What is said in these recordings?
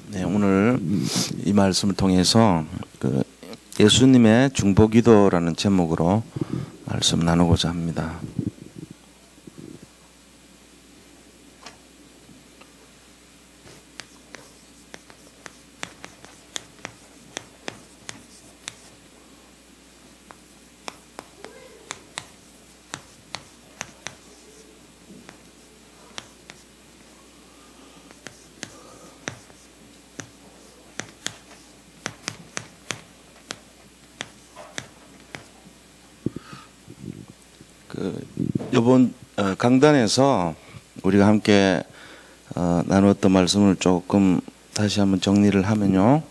네, 오늘 이 말씀을 통해서 예수님의 중보기도라는 제목으로 말씀 나누고자 합니다. 이번 강단에서 우리가 함께 나누었던 말씀을 조금 다시 한번 정리를 하면요.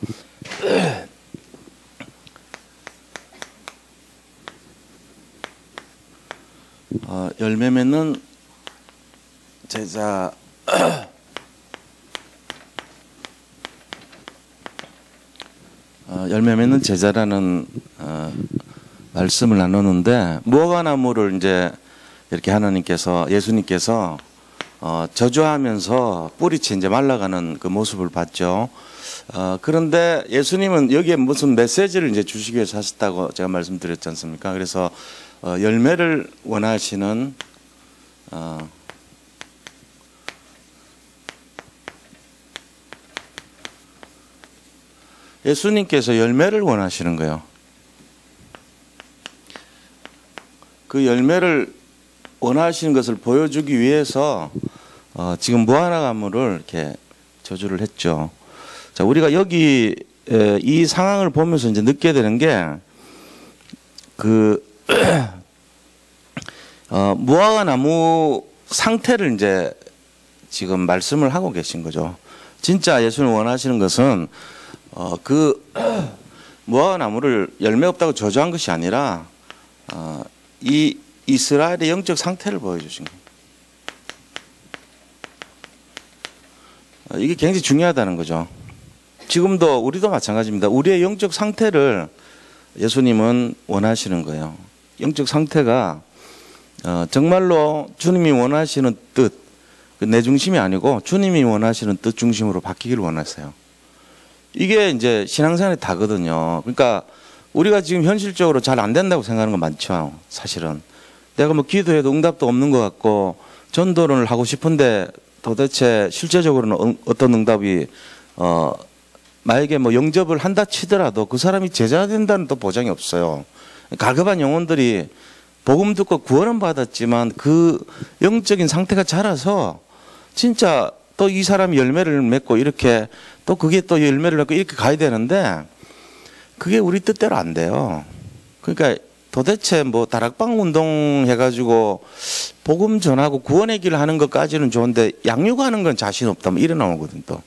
열매 맺는 제자 열매 맺는 제자라는 말씀을 나누는데, 무화과나무를 이제 이렇게 하나님께서, 예수님께서 저주하면서 뿌리채 이제 말라가는 그 모습을 봤죠. 그런데 예수님은 여기에 무슨 메시지를 이제 주시기 위해서 하셨다고 제가 말씀드렸지 않습니까? 그래서 열매를 원하시는 예수님께서 열매를 원하시는 거예요. 그 열매를 원하시는 것을 보여주기 위해서 지금 무화과나무를 이렇게 저주를 했죠. 자, 우리가 여기 이 상황을 보면서 이제 느끼게 되는 게 무화과나무 상태를 이제 지금 말씀을 하고 계신 거죠. 진짜 예수님 원하시는 것은 무화과나무를 열매 없다고 저주한 것이 아니라 이 이스라엘의 영적 상태를 보여주신 거예요. 이게 굉장히 중요하다는 거죠. 지금도 우리도 마찬가지입니다. 우리의 영적 상태를 예수님은 원하시는 거예요. 영적 상태가 정말로 주님이 원하시는 뜻, 내 중심이 아니고 주님이 원하시는 뜻 중심으로 바뀌기를 원하세요. 이게 이제 신앙생활이 다거든요. 그러니까 우리가 지금 현실적으로 잘 안 된다고 생각하는 거 많죠. 사실은 내가 뭐 기도해도 응답도 없는 것 같고, 전도를 하고 싶은데 도대체 실제적으로는 어떤 응답이 만약에 뭐 영접을 한다 치더라도 그 사람이 제자가 된다는 또 보장이 없어요. 갈급한 영혼들이 복음 듣고 구원은 받았지만 그 영적인 상태가 자라서 진짜 또 이 사람이 열매를 맺고 이렇게 또 그게 또 열매를 맺고 이렇게 가야 되는데, 그게 우리 뜻대로 안 돼요. 그러니까 도대체 뭐 다락방 운동 해가지고 복음 전하고 구원의 길을 하는 것까지는 좋은데 양육하는 건 자신 없다면 이래 나오거든. 또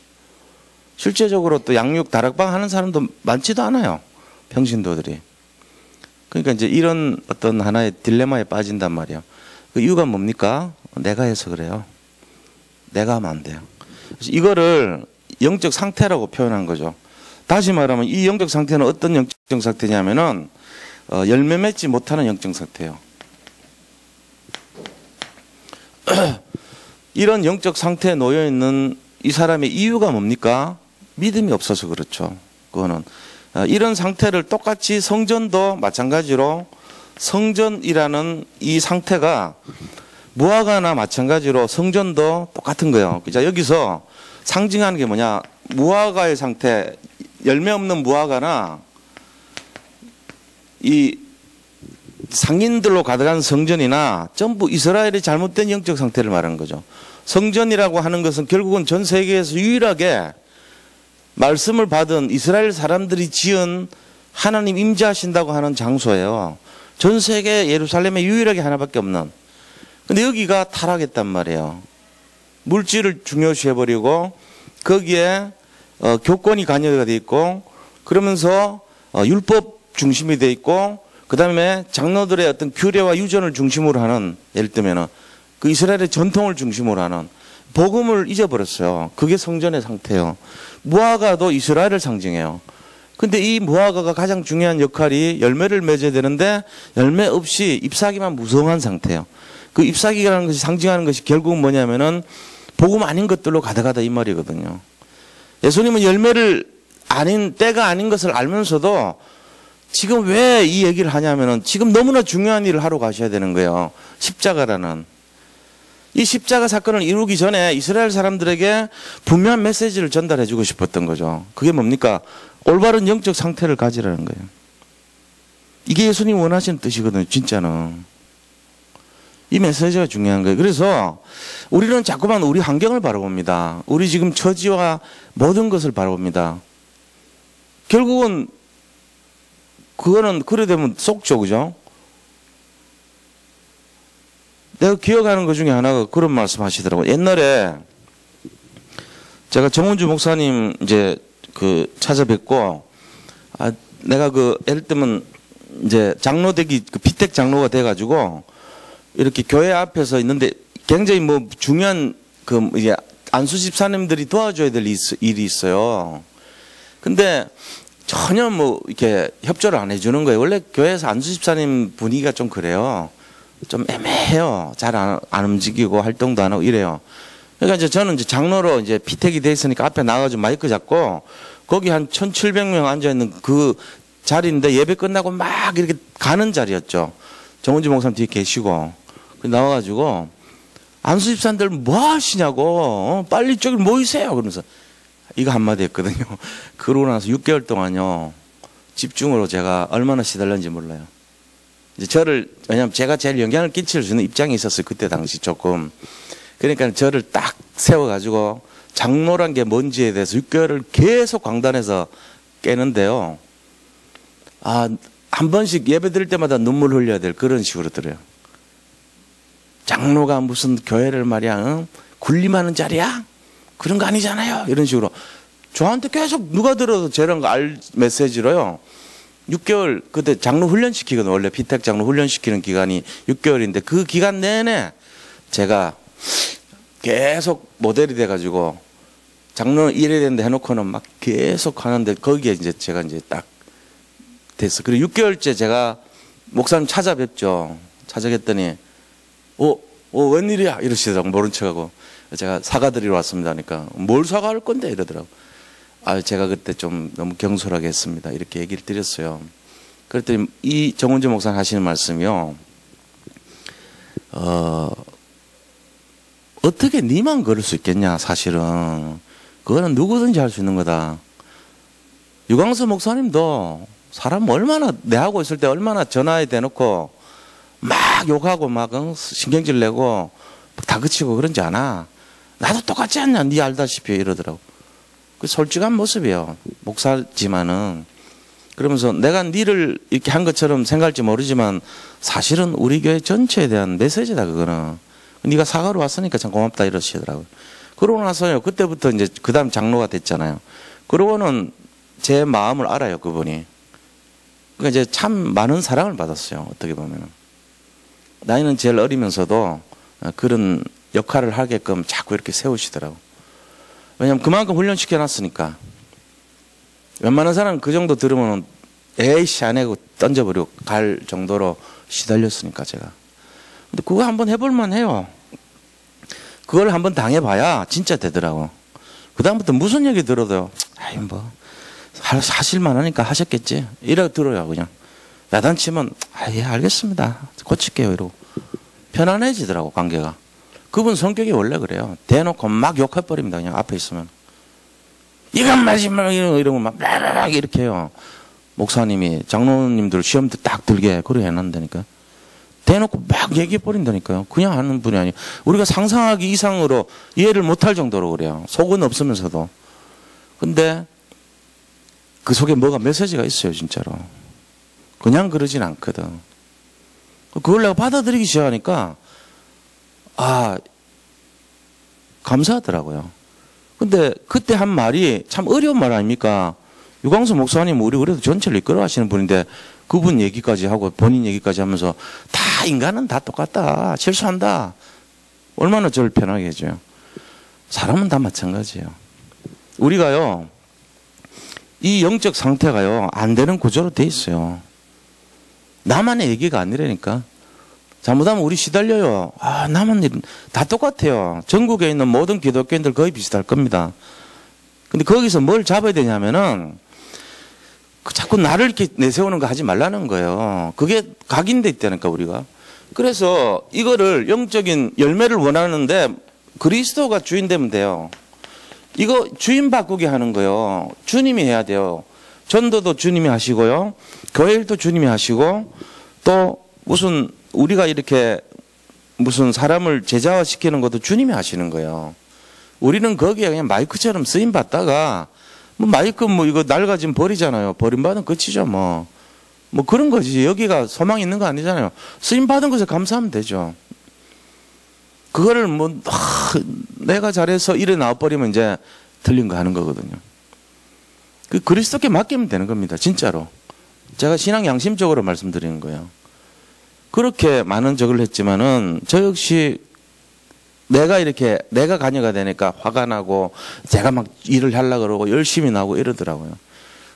실제적으로 또 양육 다락방 하는 사람도 많지도 않아요, 평신도들이. 그러니까 이제 이런 어떤 하나의 딜레마에 빠진단 말이에요. 그 이유가 뭡니까? 내가 해서 그래요. 내가 하면 안 돼요. 그래서 이거를 영적 상태라고 표현한 거죠. 다시 말하면 이 영적 상태는 어떤 영적 상태냐면은 열매 맺지 못하는 영적 상태예요. 이런 영적 상태에 놓여 있는 이 사람의 이유가 뭡니까? 믿음이 없어서 그렇죠. 그거는 이런 상태를 똑같이 성전도 마찬가지로, 성전이라는 이 상태가 무화과나 마찬가지로 성전도 똑같은 거예요. 자, 여기서 상징하는 게 뭐냐? 무화과의 상태, 열매 없는 무화과나 이 상인들로 가득한 성전이나 전부 이스라엘의 잘못된 영적 상태를 말하는 거죠. 성전이라고 하는 것은 결국은 전 세계에서 유일하게 말씀을 받은 이스라엘 사람들이 지은 하나님 임재하신다고 하는 장소예요. 전 세계 예루살렘에 유일하게 하나밖에 없는. 근데 여기가 타락했단 말이에요. 물질을 중요시해버리고 거기에 교권이 관여가 돼 있고, 그러면서 율법 중심이 돼 있고, 그 다음에 장로들의 어떤 규례와 유전을 중심으로 하는, 예를 들면은 그 이스라엘의 전통을 중심으로 하는, 복음을 잊어버렸어요. 그게 성전의 상태예요. 무화과도 이스라엘을 상징해요. 근데 이 무화과가 가장 중요한 역할이 열매를 맺어야 되는데 열매 없이 잎사귀만 무성한 상태예요. 그 잎사귀라는 것이 상징하는 것이 결국은 뭐냐면은 복음 아닌 것들로 가득하다 이 말이거든요. 예수님은 열매를 아닌 때가 아닌 것을 알면서도 지금 왜 이 얘기를 하냐면은 지금 너무나 중요한 일을 하러 가셔야 되는 거예요. 십자가라는. 이 십자가 사건을 이루기 전에 이스라엘 사람들에게 분명한 메시지를 전달해 주고 싶었던 거죠. 그게 뭡니까? 올바른 영적 상태를 가지라는 거예요. 이게 예수님이 원하시는 뜻이거든요. 진짜는. 이 메시지가 중요한 거예요. 그래서 우리는 자꾸만 우리 환경을 바라봅니다. 우리 지금 처지와 모든 것을 바라봅니다. 결국은 그거는 그래 되면 속죠. 그죠? 내가 기억하는 것 중에 하나가 그런 말씀 하시더라고요. 옛날에 제가 정은주 목사님 이제 그 찾아뵙고, 내가 예를 들면 이제 장로 되기, 피택 장로가 돼가지고 이렇게 교회 앞에서 있는데 굉장히 뭐 중요한 이제 안수 집사님들이 도와줘야 될 일이 있어요. 근데 전혀 뭐 이렇게 협조를 안 해주는 거예요. 원래 교회에서 안수 집사님 분위기가 좀 그래요. 좀 애매해요. 잘 안 움직이고 활동도 안 하고 이래요. 그러니까 이제 저는 이제 장로로 이제 피택이 돼 있으니까 앞에 나가가지고 마이크 잡고 거기 한 1,700명 앉아있는 그 자리인데 예배 끝나고 막 이렇게 가는 자리였죠. 정은지 목사님 뒤에 계시고. 나와가지고 안수 집사님들 뭐 하시냐고, 빨리 저기 모이세요. 그러면서 이거 한마디 했거든요. 그러고 나서 6개월 동안요, 집중으로 제가 얼마나 시달렸는지 몰라요. 이제 왜냐면 제가 제일 영향을 끼칠 수 있는 입장에 있었어요. 그때 당시 조금. 그러니까 저를 딱 세워가지고 장로란 게 뭔지에 대해서 6개월을 계속 강단에서 깨는데요. 한 번씩 예배 드릴 때마다 눈물 흘려야 될 그런 식으로 들어요. 장로가 무슨 교회를 말이야, 군림하는 자리야? 그런 거 아니잖아요. 이런 식으로. 저한테 계속 누가 들어도 저런 거 메시지로요. 6개월, 그때 장로 훈련시키거든요. 원래 피택 장로 훈련시키는 기간이 6개월인데 그 기간 내내 제가 계속 모델이 돼가지고 장로는 이래야 되는데 해놓고는 막 계속 하는데 거기에 이제 제가 이제 딱 됐어. 그리고 6개월째 제가 목사님 찾아뵙죠. 찾아뵙더니 웬일이야? 이러시더라고, 모른 척하고. 제가 사과드리러 왔습니다. 하니까, 뭘 사과할 건데? 이러더라고. 제가 그때 좀 너무 경솔하게 했습니다. 이렇게 얘기를 드렸어요. 그랬더니 이 정은주 목사님 하시는 말씀이요. 어떻게 니만 그럴 수 있겠냐, 사실은. 그거는 누구든지 할 수 있는 거다. 유광수 목사님도 사람 얼마나, 내하고 있을 때 얼마나 전화에 대놓고 막 욕하고 막 신경질 내고 다그치고 그런지 않아. 나도 똑같지 않냐, 니 알다시피 이러더라고. 그 솔직한 모습이에요. 목사지만은. 그러면서 내가 니를 이렇게 한 것처럼 생각할지 모르지만 사실은 우리 교회 전체에 대한 메시지다, 그거는. 니가 사과로 왔으니까 참 고맙다 이러시더라고요. 그러고 나서요, 그때부터 이제 그 다음 장로가 됐잖아요. 그러고는 제 마음을 알아요, 그분이. 그러니까 이제 참 많은 사랑을 받았어요, 어떻게 보면은. 나이는 제일 어리면서도 그런 역할을 하게끔 자꾸 이렇게 세우시더라고. 왜냐면 그만큼 훈련시켜놨으니까. 웬만한 사람은 그 정도 들으면 에이씨 안 해고 던져버리고 갈 정도로 시달렸으니까 제가. 근데 그거 한번 해볼만 해요. 그걸 한번 당해봐야 진짜 되더라고. 그 다음부터 무슨 얘기 들어도 뭐 하실만 하니까 하셨겠지 이러고 들어요. 그냥 야단치면 예 알겠습니다 고칠게요 이러고 편안해지더라고 관계가. 그분 성격이 원래 그래요. 대놓고 막 욕해버립니다. 그냥 앞에 있으면 이건 마지막 이러고 막 이렇게 해요. 목사님이 장로님들 시험 딱 들게 그래 해놨다니까. 대놓고 막 얘기해버린다니까요. 그냥 하는 분이 아니에요. 우리가 상상하기 이상으로 이해를 못할 정도로 그래요. 속은 없으면서도. 근데 그 속에 뭐가 메시지가 있어요 진짜로. 그냥 그러진 않거든. 그걸 내가 받아들이기 시작하니까 감사하더라고요. 근데 그때 한 말이 참 어려운 말 아닙니까? 유광수 목사님 우리 그래도 전체를 이끌어 가시는 분인데 그분 얘기까지 하고 본인 얘기까지 하면서 다 인간은 다 똑같다. 실수한다. 얼마나 저를 편하게 해줘요. 사람은 다 마찬가지예요. 우리가요. 이 영적 상태가요. 안 되는 구조로 돼 있어요. 나만의 얘기가 아니라니까. 잘못하면 우리 시달려요. 남은 일은 다 똑같아요. 전국에 있는 모든 기독교인들 거의 비슷할 겁니다. 근데 거기서 뭘 잡아야 되냐면은 자꾸 나를 이렇게 내세우는 거 하지 말라는 거예요. 그게 각인돼 있다니까 우리가. 그래서 이거를 영적인 열매를 원하는데 그리스도가 주인 되면 돼요. 이거 주인 바꾸게 하는 거예요. 주님이 해야 돼요. 전도도 주님이 하시고요. 교회 일도 주님이 하시고 또 무슨 우리가 이렇게 무슨 사람을 제자화시키는 것도 주님이 하시는 거예요. 우리는 거기에 그냥 마이크처럼 쓰임 받다가 뭐 마이크 이거 낡아지면 버리잖아요. 버림받으면 끝이죠 뭐 그런 거지. 여기가 소망이 있는 거 아니잖아요. 쓰임 받은 것에 감사하면 되죠. 그거를 내가 잘해서 일에 나와버리면 이제 틀린 거 하는 거거든요. 그 그리스도께 맡기면 되는 겁니다. 진짜로. 제가 신앙 양심적으로 말씀드리는 거예요. 그렇게 많은 적을 했지만은 저 역시 내가 관여가 되니까 화가 나고 제가 막 일을 하려고 그러고 열심히 나오고 이러더라고요.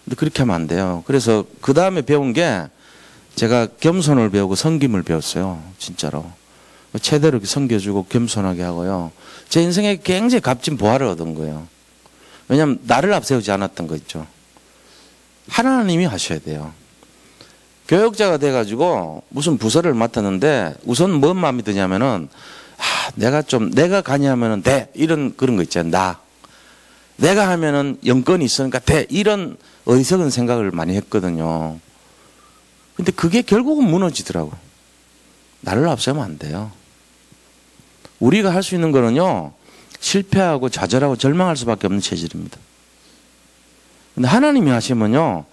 근데 그렇게 하면 안 돼요. 그래서 그 다음에 배운 게 제가 겸손을 배우고 섬김을 배웠어요. 진짜로. 최대로 섬겨주고 겸손하게 하고요. 제 인생에 굉장히 값진 보화를 얻은 거예요. 왜냐하면 나를 앞세우지 않았던 거 있죠. 하나님이 하셔야 돼요. 교역자가 돼가지고 무슨 부서를 맡았는데 우선 뭔 마음이 드냐면은 내가 관여하면은 돼. 이런 그런 거 있잖아요. 내가 하면은 영권이 있으니까 돼. 이런 어리석은 생각을 많이 했거든요. 근데 그게 결국은 무너지더라고. 나를 앞세우면 안 돼요. 우리가 할 수 있는 거는요, 실패하고 좌절하고 절망할 수밖에 없는 체질입니다. 근데 하나님이 하시면요,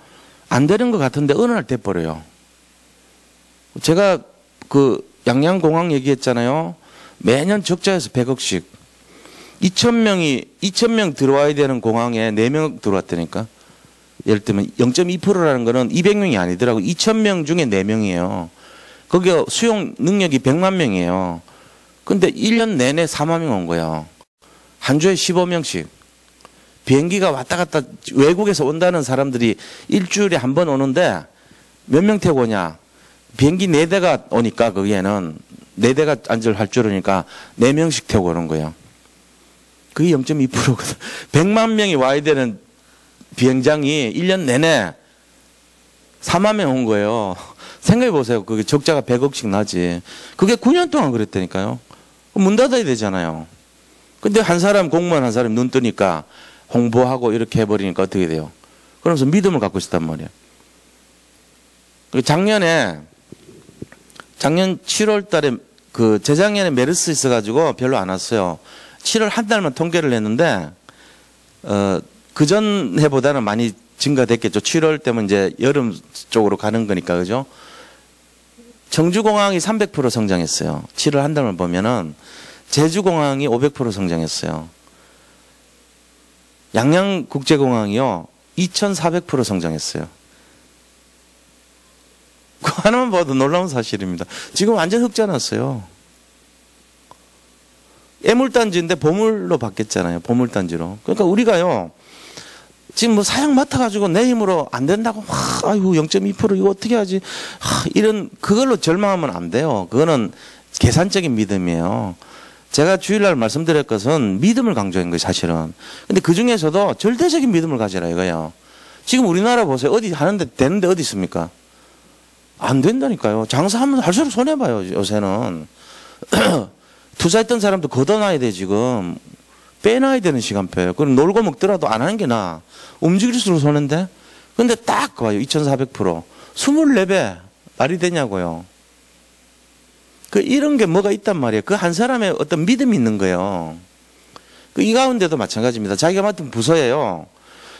안 되는 것 같은데 어느 날 돼버려요. 제가 그 양양공항 얘기했잖아요. 매년 적자에서 100억씩. 2,000명 들어와야 되는 공항에 4명 들어왔다니까. 예를 들면 0.2%라는 거는 200명이 아니더라고. 2,000명 중에 4명이에요. 거기 수용 능력이 100만 명이에요. 근데 1년 내내 4만 명 온 거예요. 한 주에 15명씩. 비행기가 왔다 갔다 외국에서 온다는 사람들이 일주일에 한 번 오는데 몇 명 태고 오냐. 비행기 4대가 오니까 거기에는 4대가 앉을 할 줄이니까 4명씩 태고 오는 거예요. 그게 0.2%거든. 100만 명이 와야 되는 비행장이 1년 내내 4만 명 온 거예요. 생각해 보세요. 그게 적자가 100억씩 나지. 그게 9년 동안 그랬다니까요. 문 닫아야 되잖아요. 근데 한 사람, 공무원 한 사람 눈 뜨니까 홍보하고 이렇게 해버리니까 어떻게 돼요? 그러면서 믿음을 갖고 있었단 말이에요. 작년 7월 달에 재작년에 메르스 있어가지고 별로 안 왔어요. 7월 한 달만 통계를 냈는데, 그전 해보다는 많이 증가됐겠죠. 7월 때면 이제 여름 쪽으로 가는 거니까, 그죠? 청주공항이 300% 성장했어요. 7월 한 달만 보면은, 제주공항이 500% 성장했어요. 양양국제공항이요, 2400% 성장했어요. 그거 하나만 봐도 놀라운 사실입니다. 지금 완전 흑자 났어요. 애물단지인데 보물로 바뀌었잖아요. 보물단지로. 그러니까 우리가요, 지금 뭐 사양 맡아가지고 내 힘으로 안 된다고 아이고 0.2% 이거 어떻게 하지? 이런 그걸로 절망하면 안 돼요. 그거는 계산적인 믿음이에요. 제가 주일날 말씀드릴 것은 믿음을 강조한 거예요, 사실은. 근데 그 중에서도 절대적인 믿음을 가지라 이거예요. 지금 우리나라 보세요. 어디 하는데 되는데 어디 있습니까? 안 된다니까요. 장사하면 할수록 손해봐요, 요새는. 투자했던 사람도 걷어놔야 돼, 지금. 빼놔야 되는 시간표예요. 그럼 놀고 먹더라도 안 하는 게 나아. 움직일수록 손해인데? 근데 딱 봐요, 2400%. 24배. 말이 되냐고요. 이런 게 뭐가 있단 말이에요. 그 한 사람의 어떤 믿음이 있는 거예요. 이 가운데도 마찬가지입니다. 자기가 맡은 부서예요.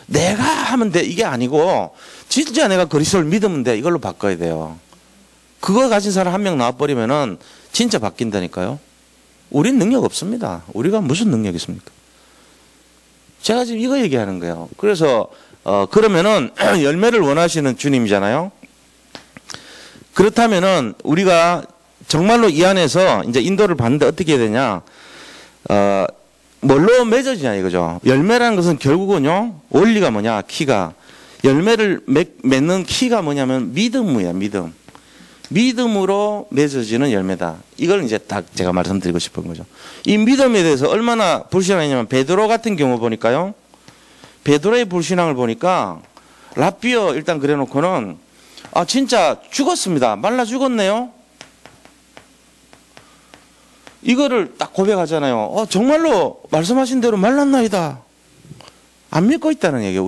내가 하면 돼. 이게 아니고, 진짜 내가 그리스도를 믿으면 돼. 이걸로 바꿔야 돼요. 그거 가진 사람 한 명 나와버리면은 진짜 바뀐다니까요. 우린 능력 없습니다. 우리가 무슨 능력이 있습니까? 제가 지금 이거 얘기하는 거예요. 그래서, 그러면은 열매를 원하시는 주님이잖아요. 그렇다면은 우리가 정말로 이 안에서 이제 인도를 받는데 어떻게 해야 되냐. 뭘로 맺어지냐 이거죠. 열매라는 것은 결국은요, 원리가 뭐냐, 키가. 열매를 맺는 키가 뭐냐면 믿음이에요, 믿음. 믿음으로 맺어지는 열매다. 이걸 이제 딱 제가 말씀드리고 싶은 거죠. 이 믿음에 대해서 얼마나 불신앙이냐면 베드로 같은 경우 보니까요. 베드로의 불신앙을 보니까 랍비어 일단 그래놓고는 아 진짜 죽었습니다. 말라 죽었네요. 이거를 딱 고백하잖아요. 정말로 말씀하신 대로 말랐나이다. 안 믿고 있다는 얘기예요.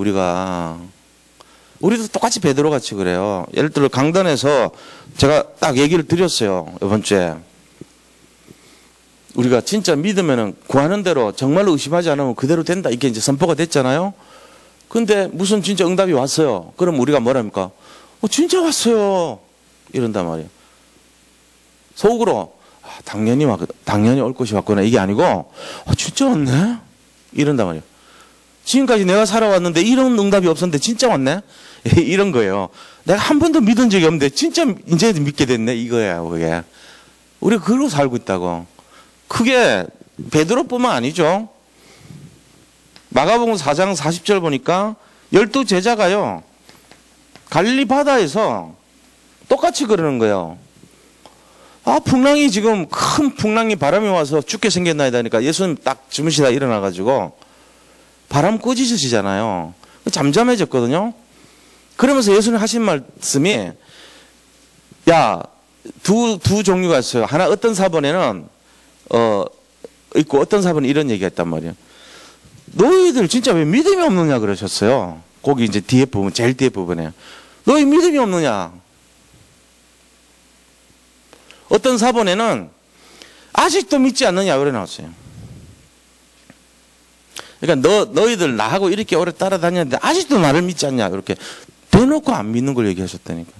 우리도 똑같이 베드로같이 그래요. 예를 들어 강단에서 제가 딱 얘기를 드렸어요. 이번 주에. 우리가 진짜 믿으면은 구하는 대로 정말로 의심하지 않으면 그대로 된다. 이게 이제 선포가 됐잖아요. 근데 무슨 진짜 응답이 왔어요. 그럼 우리가 뭐랍니까? 진짜 왔어요. 이런단 말이에요. 속으로 당연히 올 것이 왔구나. 이게 아니고 진짜 왔네. 이런단 말이에요. 지금까지 내가 살아왔는데 이런 응답이 없었는데 진짜 왔네. 이런 거예요. 내가 한 번도 믿은 적이 없는데 진짜 이제 믿게 됐네. 이거야, 그게. 우리가 그러고 살고 있다고. 그게 베드로뿐만 아니죠. 마가복음 4장 40절 보니까 12제자가요. 갈릴리 바다에서 똑같이 그러는 거예요. 풍랑이 지금 큰 풍랑이 바람이 와서 죽게 생겼나이다 하니까 예수님 딱 주무시다 일어나가지고 바람 꾸짖으시잖아요. 잠잠해졌거든요. 그러면서 예수님 하신 말씀이 두 종류가 있어요. 하나 어떤 사본에는 있고 어떤 사본에 이런 얘기가 있단 말이에요. 너희들 진짜 왜 믿음이 없느냐 그러셨어요. 거기 이제 뒤에 부분, 제일 뒤에 부분에 너희 믿음이 없느냐. 어떤 사본에는 아직도 믿지 않느냐 그래 나왔어요. 그러니까 너희들 나하고 이렇게 오래 따라다녔는데 아직도 나를 믿지 않냐 이렇게 대놓고 안 믿는 걸 얘기하셨다니까.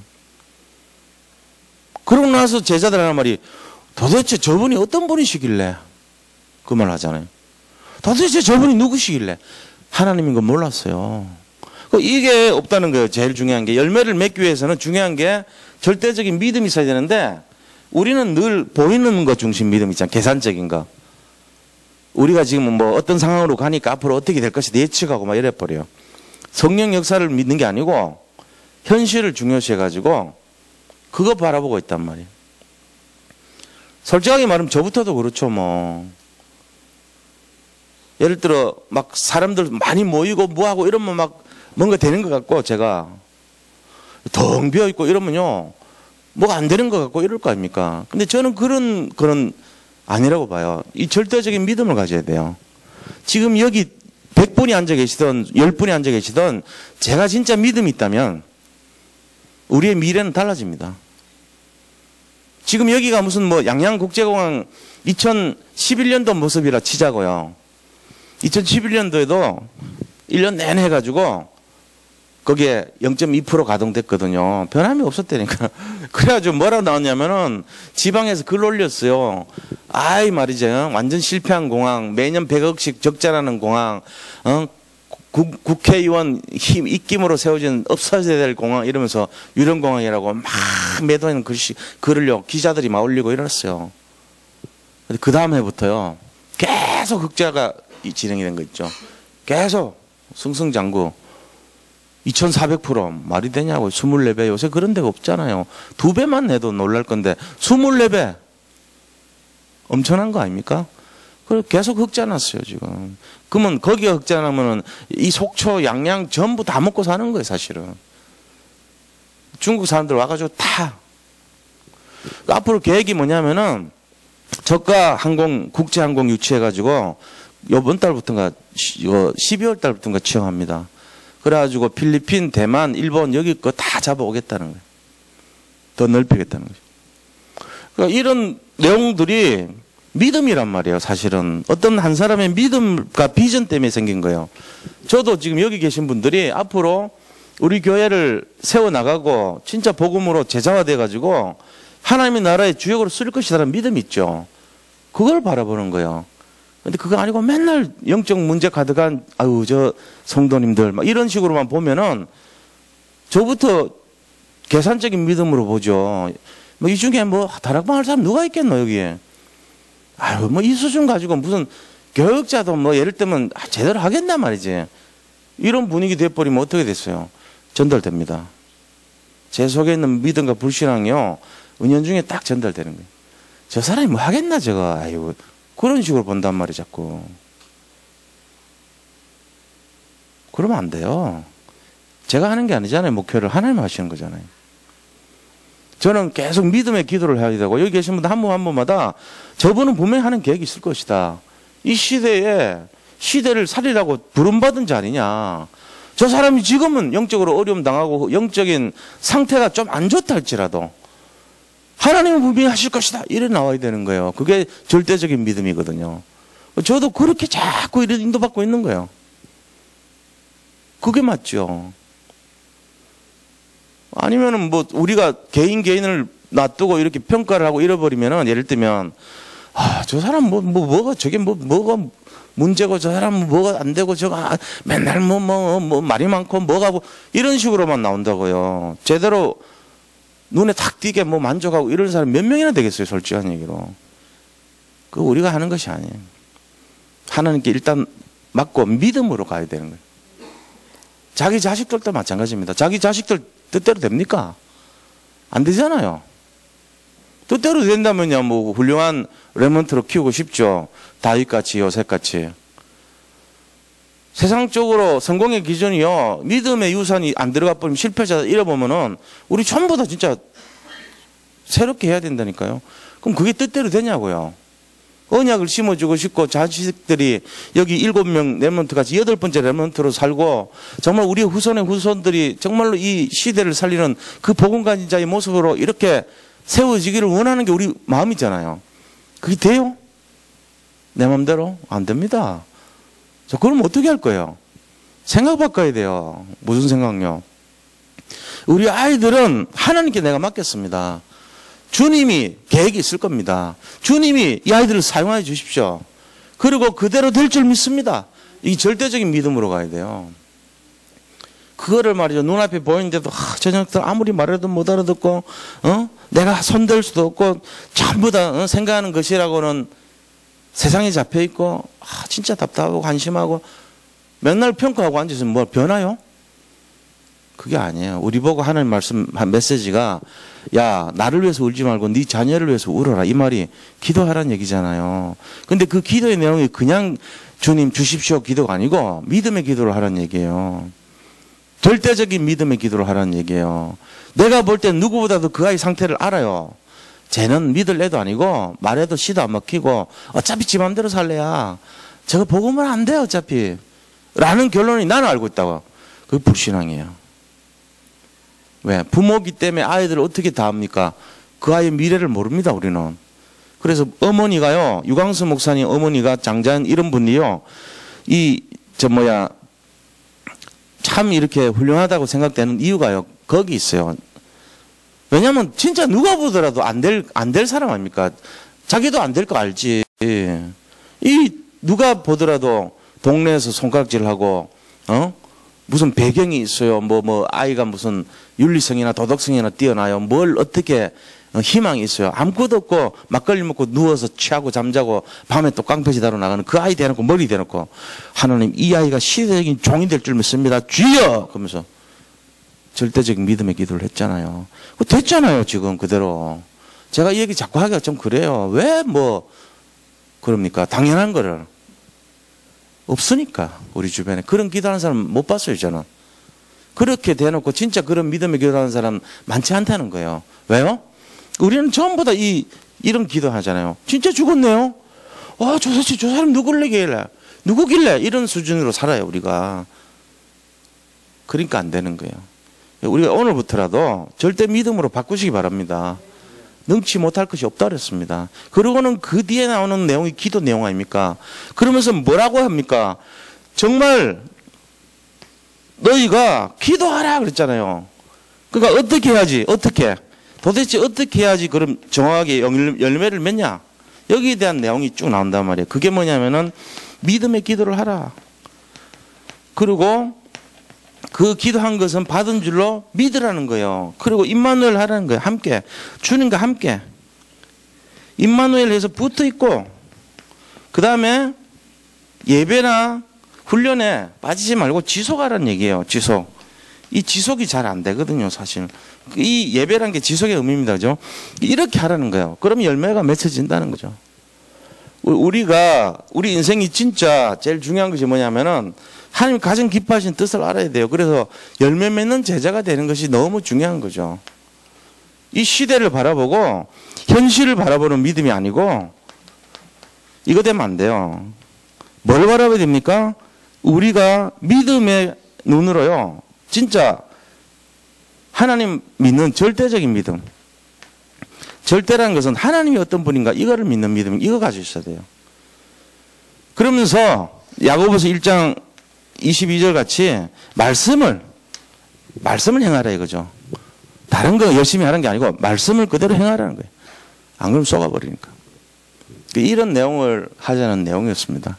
그러고 나서 제자들 하는 말이 도대체 저분이 어떤 분이시길래 그 말 하잖아요. 도대체 저분이 누구시길래 하나님인 건 몰랐어요. 이게 없다는 거예요. 제일 중요한 게 열매를 맺기 위해서는 중요한 게 절대적인 믿음이 있어야 되는데 우리는 늘 보이는 것 중심 믿음 있잖아요. 계산적인 거. 우리가 지금 뭐 어떤 상황으로 가니까 앞으로 어떻게 될 것이 예측하고 막 이래버려요. 성령 역사를 믿는 게 아니고 현실을 중요시 해가지고 그거 바라보고 있단 말이에요. 솔직하게 말하면 저부터도 그렇죠 뭐. 예를 들어 막 사람들 많이 모이고 뭐하고 이러면 막 뭔가 되는 것 같고 제가 덩 비어있고 이러면요 뭐가 안 되는 것 같고 이럴 거 아닙니까. 근데 저는 그런 아니라고 봐요. 이 절대적인 믿음을 가져야 돼요. 지금 여기 100분이 앉아 계시던 10분이 앉아 계시던 제가 진짜 믿음이 있다면 우리의 미래는 달라집니다. 지금 여기가 무슨 뭐 양양국제공항 2011년도 모습이라 치자고요. 2011년도에도 1년 내내 해가지고 거기에 0.2% 가동됐거든요. 변함이 없었다니까. 그래가지고 뭐라고 나왔냐면은 지방에서 글 올렸어요. 아이 말이죠. 완전 실패한 공항, 매년 100억씩 적자나는 공항, 국회의원 입김으로 세워진 없어져야 될 공항 이러면서 유령공항이라고 막 매도하는 글을요 기자들이 막 올리고 이랬어요. 그 다음 해부터요 계속 흑자가 진행이 된 거 있죠. 계속 승승장구 2400% 말이 되냐고. 24배 요새 그런 데가 없잖아요. 2배만 내도 놀랄 건데 24배 엄청난 거 아닙니까? 그래서 계속 흑자 났어요 지금. 그러면 거기가 흑자 나면은 이 속초 양양 전부 다 먹고 사는 거예요 사실은. 중국 사람들 와가지고 다. 앞으로 계획이 뭐냐면은 저가 항공 국제항공 유치해가지고 이번 달부터인가 12월 달부터인가 취항합니다. 그래가지고 필리핀, 대만, 일본 여기 거 다 잡아오겠다는 거예요. 더 넓히겠다는 거죠. 그러니까 이런 내용들이 믿음이란 말이에요. 사실은 어떤 한 사람의 믿음과 비전 때문에 생긴 거예요. 저도 지금 여기 계신 분들이 앞으로 우리 교회를 세워나가고 진짜 복음으로 제자화돼 가지고 하나님의 나라의 주역으로 쓸 것이라는 믿음이 있죠. 그걸 바라보는 거예요. 근데 그거 아니고 맨날 영적 문제 가득한 아유 저 성도님들 막 이런 식으로만 보면은 저부터 계산적인 믿음으로 보죠. 뭐 이 중에 뭐 다락방 할 사람 누가 있겠노 여기에. 아유 뭐 이 수준 가지고 무슨 교육자도 뭐 예를 들면 제대로 하겠단 말이지. 이런 분위기 돼버리면 어떻게 됐어요? 전달됩니다. 제 속에 있는 믿음과 불신앙이요 은연중에 딱 전달되는 거예요. 저 사람이 뭐 하겠나 저거. 아이고 그런 식으로 본단 말이에요 자꾸. 그러면 안 돼요. 제가 하는 게 아니잖아요. 목표를 하나님 하시는 거잖아요. 저는 계속 믿음의 기도를 해야 되고 여기 계신 분들 한 분 한 분마다 저분은 분명히 하는 계획이 있을 것이다. 이 시대에 시대를 살리라고 부름받은 자 아니냐. 저 사람이 지금은 영적으로 어려움 당하고 영적인 상태가 좀 안 좋다 할지라도 하나님은 분명히 하실 것이다. 이래 나와야 되는 거예요. 그게 절대적인 믿음이거든요. 저도 그렇게 자꾸 이래 인도받고 있는 거예요. 그게 맞죠. 아니면은 뭐 우리가 개인을 놔두고 이렇게 평가를 하고 잃어버리면은 예를 들면 저 사람 뭐가 저게 뭐가 문제고 저 사람 뭐가 안 되고 저거 맨날 뭐 말이 많고 뭐가 이런 식으로만 나온다고요. 제대로 눈에 탁 띄게 뭐 만족하고 이런 사람 몇 명이나 되겠어요, 솔직한 얘기로. 그거 우리가 하는 것이 아니에요. 하나님께 일단 맡고 믿음으로 가야 되는 거예요. 자기 자식들도 마찬가지입니다. 자기 자식들 뜻대로 됩니까? 안 되잖아요. 뜻대로 된다면요, 뭐 훌륭한 레몬트로 키우고 싶죠. 다윗같이 요셉같이. 세상적으로 성공의 기준이요, 믿음의 유산이 안 들어가 버리면 실패자 잃어보면은 우리 전부 다 진짜 새롭게 해야 된다니까요. 그럼 그게 뜻대로 되냐고요. 언약을 심어주고 싶고 자식들이 여기 7명 레몬트 같이 8번째 레몬트로 살고 정말 우리 후손의 후손들이 정말로 이 시대를 살리는 그 복음 가진 자의 모습으로 이렇게 세워지기를 원하는 게 우리 마음이잖아요. 그게 돼요? 내 마음대로? 안 됩니다. 자, 그럼 어떻게 할 거예요? 생각 바꿔야 돼요. 무슨 생각요? 우리 아이들은 하나님께 내가 맡겼습니다. 주님이 계획이 있을 겁니다. 주님이 이 아이들을 사용해 주십시오. 그리고 그대로 될 줄 믿습니다. 이 절대적인 믿음으로 가야 돼요. 그거를 말이죠. 눈앞에 보이는데도 저 녀석들 아무리 말해도 못 알아듣고 내가 손댈 수도 없고 전부 다 생각하는 것이라고는 세상에 잡혀있고 진짜 답답하고 한심하고 맨날 평가하고 앉아있으면 뭐 변화요? 그게 아니에요. 우리 보고 하나님 말씀 한 메시지가 야 나를 위해서 울지 말고 네 자녀를 위해서 울어라 이 말이 기도하라는 얘기잖아요. 근데 그 기도의 내용이 그냥 주님 주십시오 기도가 아니고 믿음의 기도를 하라는 얘기예요. 절대적인 믿음의 기도를 하라는 얘기예요. 내가 볼 땐 누구보다도 그 아이 상태를 알아요. 쟤는 믿을 애도 아니고 말해도 시도 안 먹히고 어차피 지 맘대로 살래야 저거 복음은 안 돼 어차피 라는 결론이 나는 알고 있다고. 그게 불신앙이에요. 왜? 부모기 때문에 아이들을 어떻게 다 합니까? 그 아이의 미래를 모릅니다 우리는. 그래서 어머니가요, 유광수 목사님 어머니가 장자연 이런 분이요, 참 이렇게 훌륭하다고 생각되는 이유가요 거기 있어요. 왜냐면 진짜 누가 보더라도 안 될 사람 아닙니까? 자기도 안 될 거 알지. 이 누가 보더라도 동네에서 손가락질하고 무슨 배경이 있어요. 아이가 무슨 윤리성이나 도덕성이나 뛰어나요. 뭘 어떻게 희망이 있어요. 아무것도 없고 막걸리 먹고 누워서 취하고 잠자고 밤에 또 깡패지 다로 나가는 그 아이 대놓고 머리 대놓고 하나님 이 아이가 시대적인 종이 될 줄 믿습니다. 주여! 그러면서 절대적인 믿음의 기도를 했잖아요. 됐잖아요 지금 그대로. 제가 이 얘기 자꾸 하기가 좀 그래요. 왜 그럽니까? 당연한 거를. 없으니까 우리 주변에 그런 기도하는 사람 못 봤어요 저는. 그렇게 대놓고 진짜 그런 믿음의 기도하는 사람 많지 않다는 거예요. 왜요? 우리는 전부 다 이런 기도하잖아요. 진짜 죽었네요. 저 사람 누구길래 이런 수준으로 살아요 우리가. 그러니까 안 되는 거예요. 우리가 오늘부터라도 절대 믿음으로 바꾸시기 바랍니다. 능치 못할 것이 없다 그랬습니다. 그러고는 그 뒤에 나오는 내용이 기도 내용 아닙니까? 그러면서 뭐라고 합니까? 정말 너희가 기도하라 그랬잖아요. 그러니까 어떻게 해야지? 도대체 어떻게 해야지 그럼 정확하게 열매를 맺냐? 여기에 대한 내용이 쭉 나온단 말이에요. 그게 뭐냐면은 믿음의 기도를 하라. 그리고 그 기도한 것은 받은 줄로 믿으라는 거예요. 그리고 임마누엘 하라는 거예요. 함께. 주님과 함께. 임마누엘 해서 붙어 있고, 그 다음에 예배나 훈련에 빠지지 말고 지속하라는 얘기예요. 지속. 이 지속이 잘 안 되거든요, 사실. 이 예배란 게 지속의 의미입니다, 그죠? 이렇게 하라는 거예요. 그러면 열매가 맺혀진다는 거죠. 우리 인생이 진짜 제일 중요한 것이 뭐냐면은 하나님 가장 기뻐하신 뜻을 알아야 돼요. 그래서 열매 맺는 제자가 되는 것이 너무 중요한 거죠. 이 시대를 바라보고 현실을 바라보는 믿음이 아니고 이거 되면 안 돼요. 뭘 바라봐야 됩니까? 우리가 믿음의 눈으로요. 진짜 하나님 믿는 절대적인 믿음. 절대라는 것은 하나님이 어떤 분인가 이거를 믿는 믿음. 이거 가지고 있어야 돼요. 그러면서 야고보서 1장 22절 같이 말씀을 행하라 이거죠. 다른 거 열심히 하는 게 아니고 말씀을 그대로 행하라는 거예요. 안 그러면 쏘가버리니까. 이런 내용을 하자는 내용이었습니다.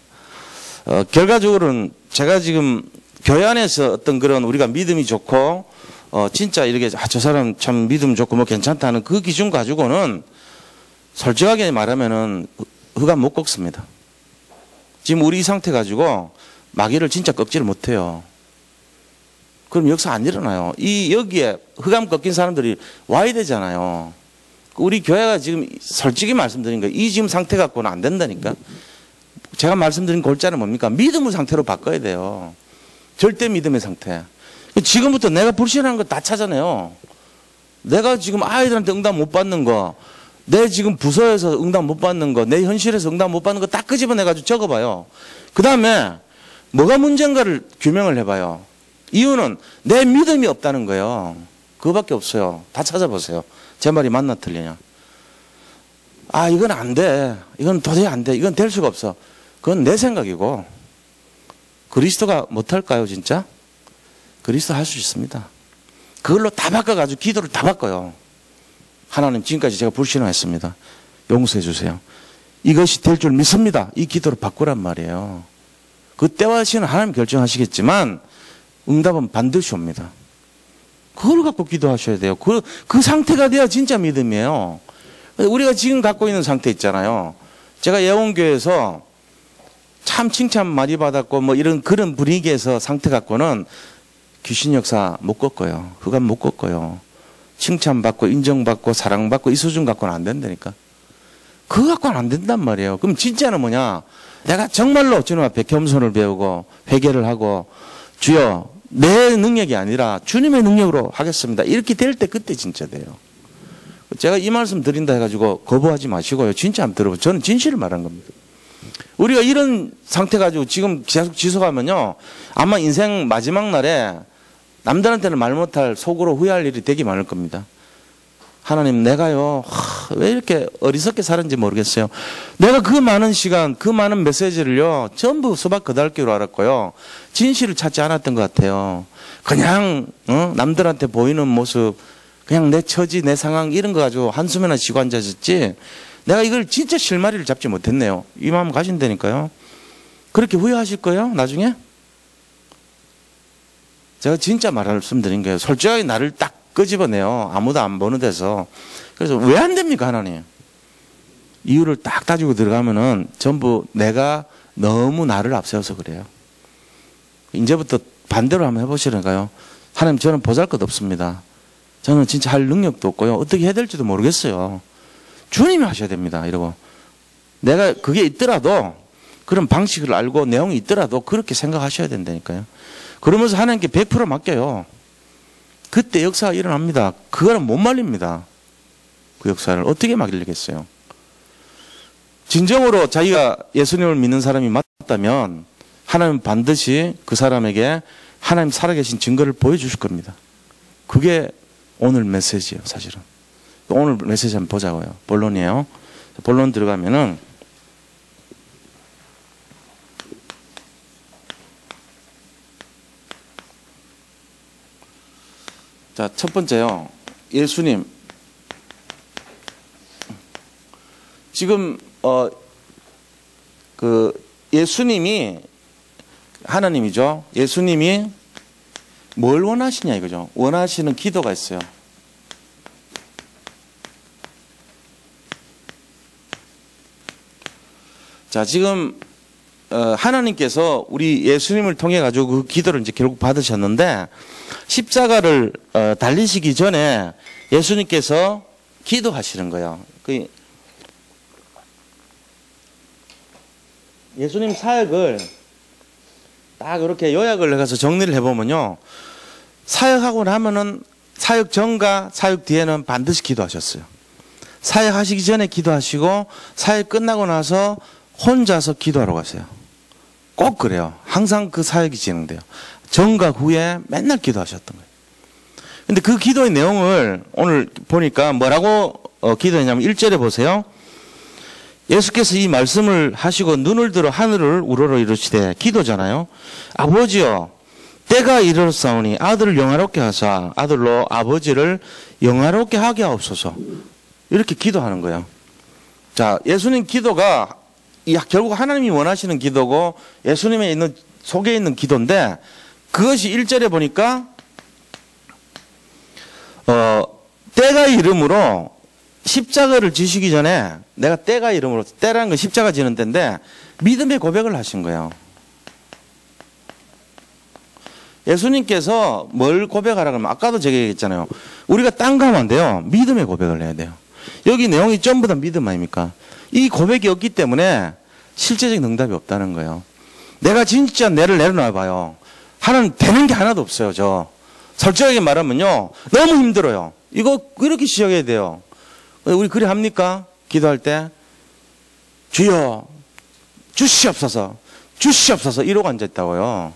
결과적으로는 제가 지금 교회 안에서 어떤 그런 우리가 믿음이 좋고 진짜 이렇게 저 사람 참 믿음 좋고 뭐 괜찮다는 그 기준 가지고는 솔직하게 말하면은 흑암 못 꺾습니다. 지금 우리 이 상태 가지고 마귀를 진짜 꺾지를 못해요. 그럼 역사 안 일어나요. 여기에 흑암 꺾인 사람들이 와야 되잖아요. 우리 교회가 지금 솔직히 말씀드린 거예요. 이 지금 상태 갖고는 안 된다니까. 제가 말씀드린 골자는 뭡니까? 믿음의 상태로 바꿔야 돼요. 절대 믿음의 상태. 지금부터 내가 불신하는 거 다 찾아내요. 내가 지금 아이들한테 응답 못 받는 거, 내 지금 부서에서 응답 못 받는 거, 내 현실에서 응답 못 받는 거 딱 끄집어내가지고 적어봐요. 그 다음에 뭐가 문제인가를 규명을 해봐요. 이유는 내 믿음이 없다는 거예요. 그거밖에 없어요. 다 찾아보세요. 제 말이 맞나 틀리냐. 아, 이건 안 돼. 이건 도저히 안 돼. 이건 될 수가 없어. 그건 내 생각이고 그리스도가 못할까요, 진짜? 그리스도 할 수 있습니다. 그걸로 다 바꿔가지고 기도를 다 바꿔요. 하나님, 지금까지 제가 불신앙했습니다. 용서해 주세요. 이것이 될 줄 믿습니다. 이 기도를 바꾸란 말이에요. 그 때와 시는 하나님 결정하시겠지만 응답은 반드시 옵니다. 그걸 갖고 기도하셔야 돼요. 그 상태가 돼야 진짜 믿음이에요. 우리가 지금 갖고 있는 상태 있잖아요. 제가 예원교회에서 참 칭찬 많이 받았고 뭐 이런 그런 분위기에서 상태 갖고는 귀신 역사 못 꺾어요. 흑암 못 꺾어요. 칭찬받고 인정받고 사랑받고 이 수준 갖고는 안 된다니까. 그거 갖고는 안 된단 말이에요. 그럼 진짜는 뭐냐? 내가 정말로 주님 앞에 겸손을 배우고 회개를 하고 주여 내 능력이 아니라 주님의 능력으로 하겠습니다. 이렇게 될 때 그때 진짜 돼요. 제가 이 말씀 드린다 해가지고 거부하지 마시고요. 진짜 한번 들어보세요. 저는 진실을 말한 겁니다. 우리가 이런 상태 가지고 지금 계속 지속하면요. 아마 인생 마지막 날에 남들한테는 말 못할 속으로 후회할 일이 되게 많을 겁니다. 하나님, 내가요, 왜 이렇게 어리석게 살았는지 모르겠어요. 내가 그 많은 시간, 그 많은 메시지를요, 전부 수박 거달기로 알았고요. 진실을 찾지 않았던 것 같아요. 그냥, 남들한테 보이는 모습, 그냥 내 처지, 내 상황, 이런 거 가지고 한숨에나 쉬고 앉아있었지, 내가 이걸 진짜 실마리를 잡지 못했네요. 이 마음 가진다니까요. 그렇게 후회하실 거예요, 나중에? 제가 진짜 말씀드린 거예요. 솔직하게 나를 딱 끄집어내요. 아무도 안 보는 데서. 그래서 왜 안 됩니까, 하나님? 이유를 딱 따지고 들어가면은 전부 내가 너무 나를 앞세워서 그래요. 이제부터 반대로 한번 해보시라니까요. 하나님, 저는 보잘것 없습니다. 저는 진짜 할 능력도 없고요. 어떻게 해야 될지도 모르겠어요. 주님이 하셔야 됩니다. 이러고. 내가 그게 있더라도 그런 방식을 알고 내용이 있더라도 그렇게 생각하셔야 된다니까요. 그러면서 하나님께 100% 맡겨요. 그때 역사가 일어납니다. 그거는 못 말립니다. 그 역사를 어떻게 막으려겠어요. 진정으로 자기가 예수님을 믿는 사람이 맞다면 하나님은 반드시 그 사람에게 하나님 살아계신 증거를 보여주실 겁니다. 그게 오늘 메시지예요, 사실은. 오늘 메시지 한번 보자고요. 본론이에요. 본론 들어가면은 자, 첫 번째요. 예수님. 지금 예수님이 하나님이죠. 예수님이 뭘 원하시냐 이거죠. 원하시는 기도가 있어요. 자, 지금 하나님께서 우리 예수님을 통해 가지고 그 기도를 이제 결국 받으셨는데 십자가를 달리시기 전에 예수님께서 기도하시는 거예요. 그 예수님 사역을 딱 이렇게 요약을 해서 정리를 해보면요. 사역하고 나면은 사역 전과 사역 뒤에는 반드시 기도하셨어요. 사역하시기 전에 기도하시고 사역 끝나고 나서 혼자서 기도하러 가세요. 꼭 그래요. 항상 그 사역이 진행돼요. 전과 후에 맨날 기도하셨던 거예요. 근데 그 기도의 내용을 오늘 보니까 뭐라고 기도했냐면 1절에 보세요. 예수께서 이 말씀을 하시고 눈을 들어 하늘을 우러러 이르시되 기도잖아요. 아버지여 때가 이르렀사오니 아들을 영화롭게 하사 아들로 아버지를 영화롭게 하게 하옵소서. 이렇게 기도하는 거예요. 자, 예수님 기도가 결국 하나님이 원하시는 기도고 예수님의 있는 속에 있는 기도인데 그것이 1절에 보니까 때가 이름으로 십자가를 지시기 전에 내가 때가 이름으로 때라는 건 십자가 지는 때인데 믿음의 고백을 하신 거예요. 예수님께서 뭘 고백하라고 하면 아까도 제가 얘기했잖아요. 우리가 딴 거 하면 안 돼요. 믿음의 고백을 해야 돼요. 여기 내용이 전부 다 믿음 아닙니까? 이 고백이 없기 때문에 실제적인 응답이 없다는 거예요. 내가 진짜 내를 내려놔 봐요. 하나는 되는 게 하나도 없어요. 저 솔직하게 말하면요. 너무 힘들어요. 이거 이렇게 시작해야 돼요. 우리 그리 합니까? 기도할 때 주여 주시옵소서 주시옵소서 이러고 앉아있다고요.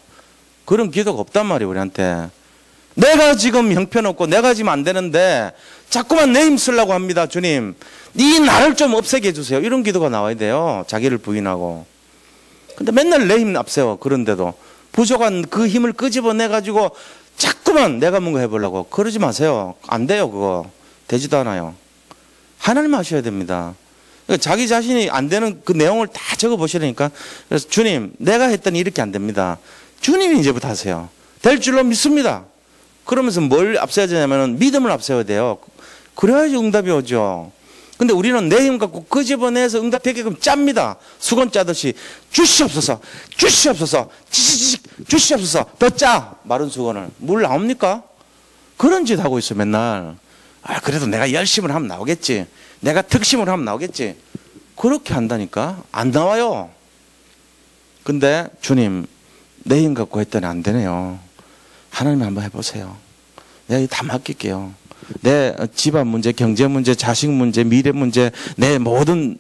그런 기도가 없단 말이에요. 우리한테. 내가 지금 형편없고 내가 지금 안 되는데 자꾸만 내 힘 쓰려고 합니다. 주님 이 나를 좀 없애게 해주세요. 이런 기도가 나와야 돼요. 자기를 부인하고. 근데 맨날 내 힘 앞세워. 그런데도 부족한 그 힘을 끄집어내가지고 자꾸만 내가 뭔가 해보려고. 그러지 마세요. 안 돼요. 그거 되지도 않아요. 하나님 하셔야 됩니다. 자기 자신이 안 되는 그 내용을 다 적어보시라니까. 그래서 주님 내가 했더니 이렇게 안 됩니다. 주님이 이제부터 하세요. 될 줄로 믿습니다. 그러면서 뭘 앞세워야 되냐면 믿음을 앞세워야 돼요. 그래야지 응답이 오죠. 근데 우리는 내 힘 갖고 끄집어내서 응답 되게끔 짭니다. 수건 짜듯이 주시옵소서 주시옵소서 주시옵소서 더 짜. 마른 수건을. 물 나옵니까? 그런 짓 하고 있어 맨날. 아 그래도 내가 열심을 하면 나오겠지. 내가 특심을 하면 나오겠지. 그렇게 한다니까. 안 나와요. 근데 주님 내 힘 갖고 했더니 안 되네요. 하나님 한번 해보세요. 내가 다 맡길게요. 내 집안 문제, 경제 문제, 자식 문제, 미래 문제, 내 모든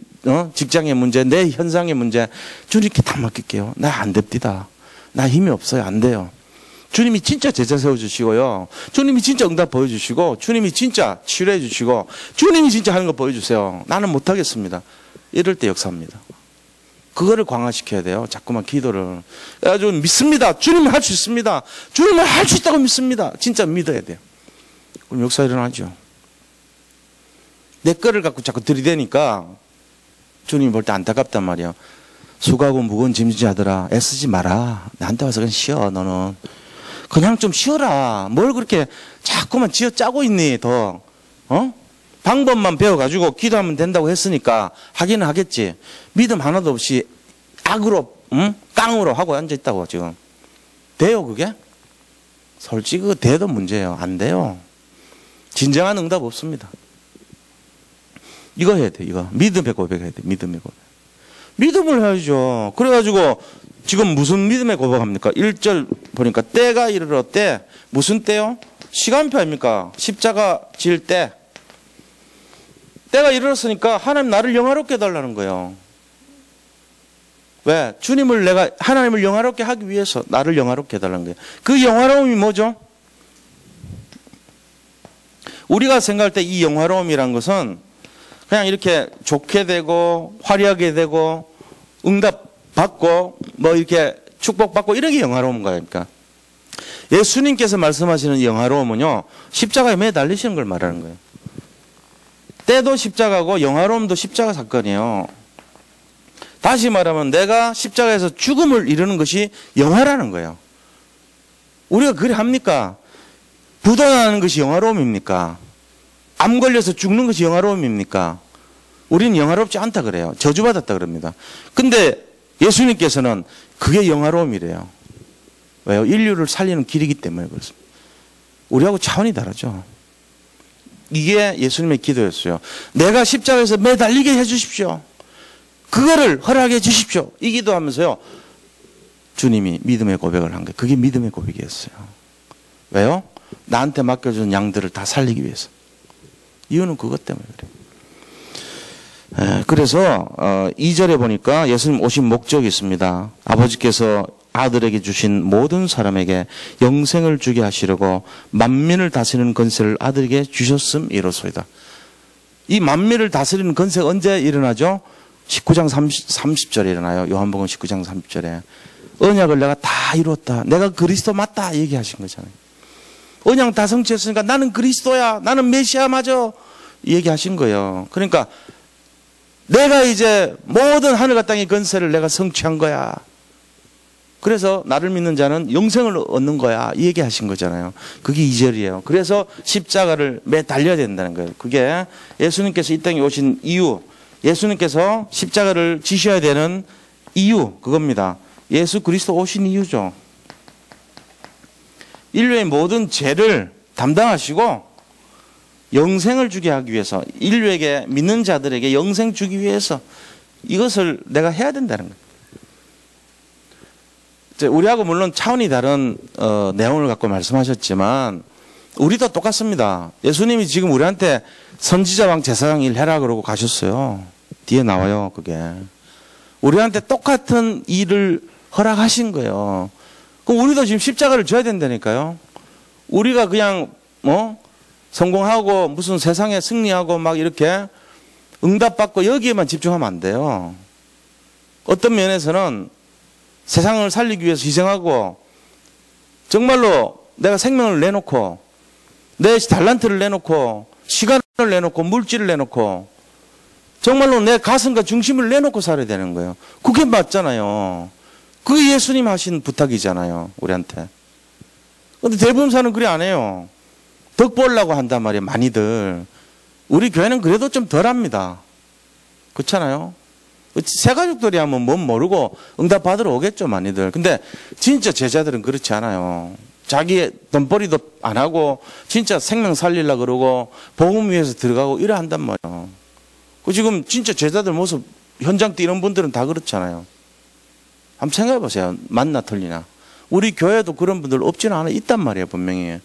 직장의 문제, 내 현상의 문제 주님께 다 맡길게요. 나 안 됩니다. 나 힘이 없어요. 안 돼요. 주님이 진짜 제자 세워주시고요. 주님이 진짜 응답 보여주시고 주님이 진짜 치료해 주시고 주님이 진짜 하는 거 보여주세요. 나는 못하겠습니다. 이럴 때 역사합니다. 그거를 강화시켜야 돼요. 자꾸만 기도를. 그래가지고 믿습니다. 주님은 할 수 있습니다. 주님은 할 수 있다고 믿습니다. 진짜 믿어야 돼요. 그럼 역사 일어나죠. 내 거를 갖고 자꾸 들이대니까 주님이 볼 때 안타깝단 말이에요. 수고하고 무거운 짐지하더라. 애쓰지 마라. 나한테 와서 그냥 쉬어. 너는. 그냥 좀 쉬어라. 뭘 그렇게 자꾸만 쥐어 짜고 있니 더. 방법만 배워가지고 기도하면 된다고 했으니까 하기는 하겠지. 믿음 하나도 없이 악으로 깡으로 하고 앉아있다고 지금. 돼요 그게? 솔직히 그거 돼도 문제예요. 안 돼요. 진정한 응답 없습니다. 이거 해야 돼. 이거 믿음의 고백해야 돼. 믿음의 고백. 믿음을 해야죠. 그래가지고 지금 무슨 믿음의 고백합니까? 1절 보니까 때가 이르러 때. 무슨 때요? 시간표 아닙니까? 십자가 질 때. 때가 이르렀으니까 하나님 나를 영화롭게 해달라는 거예요. 왜? 주님을 내가 하나님을 영화롭게 하기 위해서 나를 영화롭게 해달라는 거예요. 그 영화로움이 뭐죠? 우리가 생각할 때 이 영화로움이란 것은 그냥 이렇게 좋게 되고 화려하게 되고 응답 받고 뭐 이렇게 축복받고 이런 게 영화로운 거니까. 예수님께서 말씀하시는 영화로움은요 십자가에 매달리시는 걸 말하는 거예요. 때도 십자가고 영화로움도 십자가 사건이에요. 다시 말하면 내가 십자가에서 죽음을 이루는 것이 영화라는 거예요. 우리가 그래 합니까? 부도나는 것이 영화로움입니까? 암 걸려서 죽는 것이 영화로움입니까? 우리는 영화롭지 않다 그래요. 저주받았다 그럽니다. 근데 예수님께서는 그게 영화로움이래요. 왜요? 인류를 살리는 길이기 때문에 그렇습니다. 우리하고 차원이 다르죠. 이게 예수님의 기도였어요. 내가 십자가에서 매달리게 해주십시오. 그거를 허락해 주십시오. 이 기도하면서요. 주님이 믿음의 고백을 한 거예요. 그게 믿음의 고백이었어요. 왜요? 나한테 맡겨준 양들을 다 살리기 위해서. 이유는 그것 때문에 그래요. 그래서 2절에 보니까 예수님 오신 목적이 있습니다. 아버지께서 아들에게 주신 모든 사람에게 영생을 주게 하시려고 만민을 다스리는 권세를 아들에게 주셨음 이로소이다. 이 만민을 다스리는 권세가 언제 일어나죠? 19장 30절에 일어나요. 요한복음 19장 30절에. 언약을 내가 다 이루었다. 내가 그리스도 맞다. 얘기하신 거잖아요. 언약 다 성취했으니까 나는 그리스도야. 나는 메시아 맞아. 얘기하신 거예요. 그러니까 내가 이제 모든 하늘과 땅의 권세를 내가 성취한 거야. 그래서 나를 믿는 자는 영생을 얻는 거야. 이 얘기하신 거잖아요. 그게 2절이에요. 그래서 십자가를 매달려야 된다는 거예요. 그게 예수님께서 이 땅에 오신 이유, 예수님께서 십자가를 지셔야 되는 이유, 그겁니다. 예수 그리스도 오신 이유죠. 인류의 모든 죄를 담당하시고 영생을 주게 하기 위해서, 인류에게 믿는 자들에게 영생 주기 위해서 이것을 내가 해야 된다는 거예요. 우리하고 물론 차원이 다른 내용을 갖고 말씀하셨지만 우리도 똑같습니다. 예수님이 지금 우리한테 선지자왕 제사장 일 해라 그러고 가셨어요. 뒤에 나와요. 그게 우리한테 똑같은 일을 허락하신 거예요. 그럼 우리도 지금 십자가를 져야 된다니까요. 우리가 그냥 성공하고 무슨 세상에 승리하고 막 이렇게 응답받고 여기에만 집중하면 안 돼요. 어떤 면에서는 세상을 살리기 위해서 희생하고 정말로 내가 생명을 내놓고 내 달란트를 내놓고 시간을 내놓고 물질을 내놓고 정말로 내 가슴과 중심을 내놓고 살아야 되는 거예요. 그게 맞잖아요. 그게 예수님 하신 부탁이잖아요. 우리한테. 근데 대부분 사는 그리 안 해요. 덕 보려고 한단 말이에요. 많이들. 우리 교회는 그래도 좀 덜합니다. 그렇잖아요. 새 가족들이 하면 뭔 모르고 응답 받으러 오겠죠, 많이들. 근데 진짜 제자들은 그렇지 않아요. 자기 돈벌이도 안 하고 진짜 생명 살리려고 그러고 복음 위해서 들어가고 이래 한단 말이에요. 그 지금 진짜 제자들 모습 현장 뛰는 분들은 다 그렇잖아요. 한번 생각해 보세요. 맞나 틀리나. 우리 교회도 그런 분들 없지는 않아. 있단 말이에요, 분명히.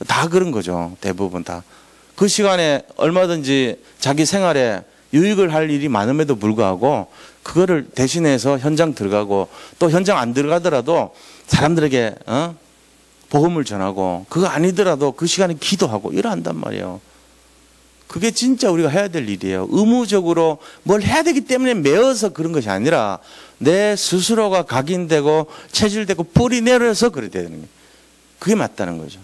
다 그런 거죠. 대부분 다. 그 시간에 얼마든지 자기 생활에 유익을 할 일이 많음에도 불구하고 그거를 대신해서 현장 들어가고 또 현장 안 들어가더라도 사람들에게 복음을 전하고 그거 아니더라도 그 시간에 기도하고 이러한단 말이에요. 그게 진짜 우리가 해야 될 일이에요. 의무적으로 뭘 해야 되기 때문에 매어서 그런 것이 아니라 내 스스로가 각인되고 체질되고 뿌리 내려서 그래야 되는 거예요. 그게 맞다는 거죠.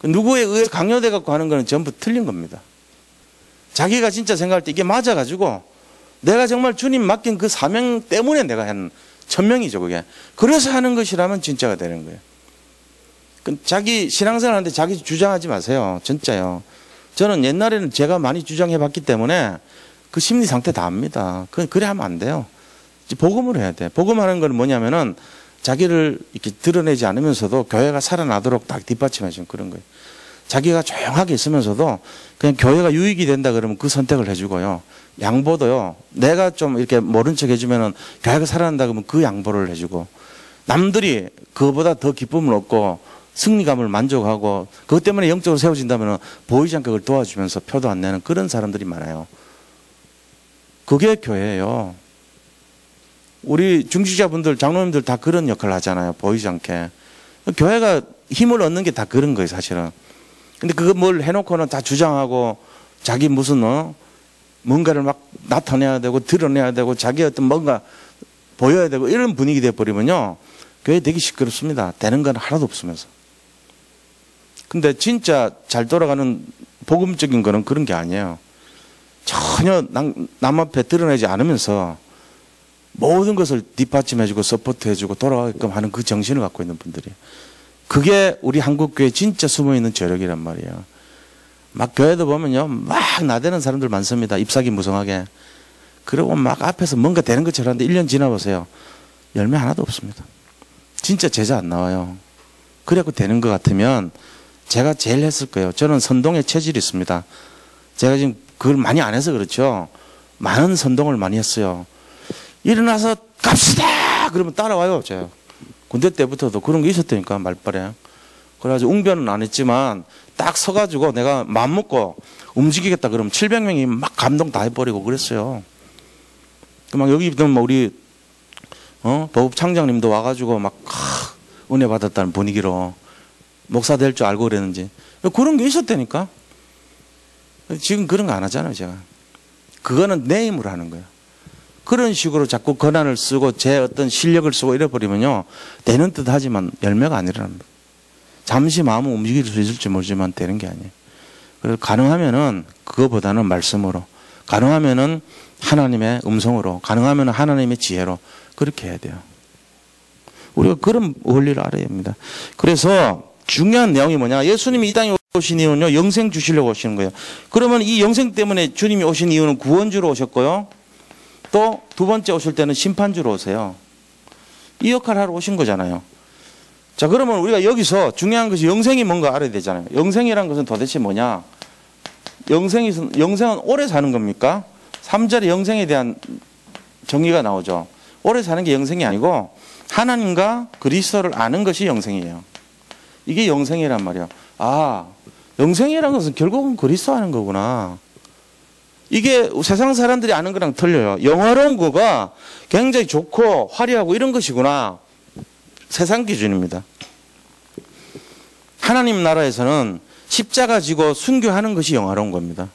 누구에 의해 강요돼 갖고 하는 거는 전부 틀린 겁니다. 자기가 진짜 생각할 때 이게 맞아가지고 내가 정말 주님 맡긴 그 사명 때문에 내가 한 천명이죠, 그게. 그래서 하는 것이라면 진짜가 되는 거예요. 자기 신앙생활 하는데 자기 주장하지 마세요. 진짜요. 저는 옛날에는 제가 많이 주장해봤기 때문에 그 심리 상태 다 압니다. 그래 하면 안 돼요. 복음을 해야 돼. 복음하는 건 뭐냐면은 자기를 이렇게 드러내지 않으면서도 교회가 살아나도록 딱 뒷받침해주는 그런 거예요. 자기가 조용하게 있으면서도 그냥 교회가 유익이 된다 그러면 그 선택을 해주고요. 양보도요. 내가 좀 이렇게 모른 척 해주면은 교회가 살아난다 그러면 그 양보를 해주고 남들이 그거보다 더 기쁨을 얻고 승리감을 만족하고 그것 때문에 영적으로 세워진다면 보이지 않게 그걸 도와주면서 표도 안 내는 그런 사람들이 많아요. 그게 교회예요. 우리 중직자분들, 장로님들 다 그런 역할을 하잖아요. 보이지 않게. 교회가 힘을 얻는 게 다 그런 거예요, 사실은. 근데 그거 뭘 해놓고는 다 주장하고 자기 무슨 뭔가를 막 나타내야 되고 드러내야 되고 자기 어떤 뭔가 보여야 되고 이런 분위기 돼버리면요. 교회 되게 시끄럽습니다. 되는 건 하나도 없으면서. 근데 진짜 잘 돌아가는 복음적인 거는 그런 게 아니에요. 전혀 남 앞에 드러내지 않으면서 모든 것을 뒷받침해주고 서포트해주고 돌아가게끔 하는 그 정신을 갖고 있는 분들이. 그게 우리 한국교회에 진짜 숨어있는 저력이란 말이에요. 막 교회도 보면요. 막 나대는 사람들 많습니다. ip사귀 무성하게. 그리고 막 앞에서 뭔가 되는 것처럼 하는데 1년 지나보세요. 열매 하나도 없습니다. 진짜 제자 안 나와요. 그래갖고 되는 것 같으면 제가 제일 했을 거예요. 저는 선동의 체질이 있습니다. 제가 지금 그걸 많이 안 해서 그렇죠. 많은 선동을 많이 했어요. 일어나서 갑시다! 그러면 따라와요. 제가. 군대 때부터도 그런 게 있었다니까, 말빨에. 그래가지고 웅변은 안 했지만 딱 서가지고 내가 마음먹고 움직이겠다 그러면 700명이 막 감동 다 해버리고 그랬어요. 막 여기 있던 우리 보급 창장님도 와가지고 막 은혜 받았다는 분위기로 목사 될 줄 알고 그랬는지 그런 게 있었다니까. 지금 그런 거 안 하잖아요. 제가 그거는 내 힘으로 하는 거예요. 그런 식으로 자꾸 권한을 쓰고 제 어떤 실력을 쓰고 이래버리면요 되는 듯 하지만 열매가 안 일어납니다. 잠시 마음은 움직일 수 있을지 모르지만 되는 게 아니에요. 그래서 가능하면은 그거보다는 말씀으로, 가능하면은 하나님의 음성으로, 가능하면은 하나님의 지혜로 그렇게 해야 돼요. 우리가 그런 원리를 알아야 합니다. 그래서 중요한 내용이 뭐냐? 예수님이 이 땅에 오신 이유는요, 영생 주시려고 오시는 거예요. 그러면 이 영생 때문에 주님이 오신 이유는 구원주로 오셨고요. 또 두 번째 오실 때는 심판주로 오세요. 이 역할을 하러 오신 거잖아요. 자, 그러면 우리가 여기서 중요한 것이 영생이 뭔가 알아야 되잖아요. 영생이란 것은 도대체 뭐냐? 영생은 오래 사는 겁니까? 3절에 영생에 대한 정의가 나오죠. 오래 사는 게 영생이 아니고 하나님과 그리스도를 아는 것이 영생이에요. 이게 영생이란 말이에요. 아, 영생이란 것은 결국은 그리스도 아는 거구나. 이게 세상 사람들이 아는 거랑 틀려요. 영화로운 거가 굉장히 좋고 화려하고 이런 것이구나. 세상 기준입니다. 하나님 나라에서는 십자가 지고 순교하는 것이 영화로운 겁니다.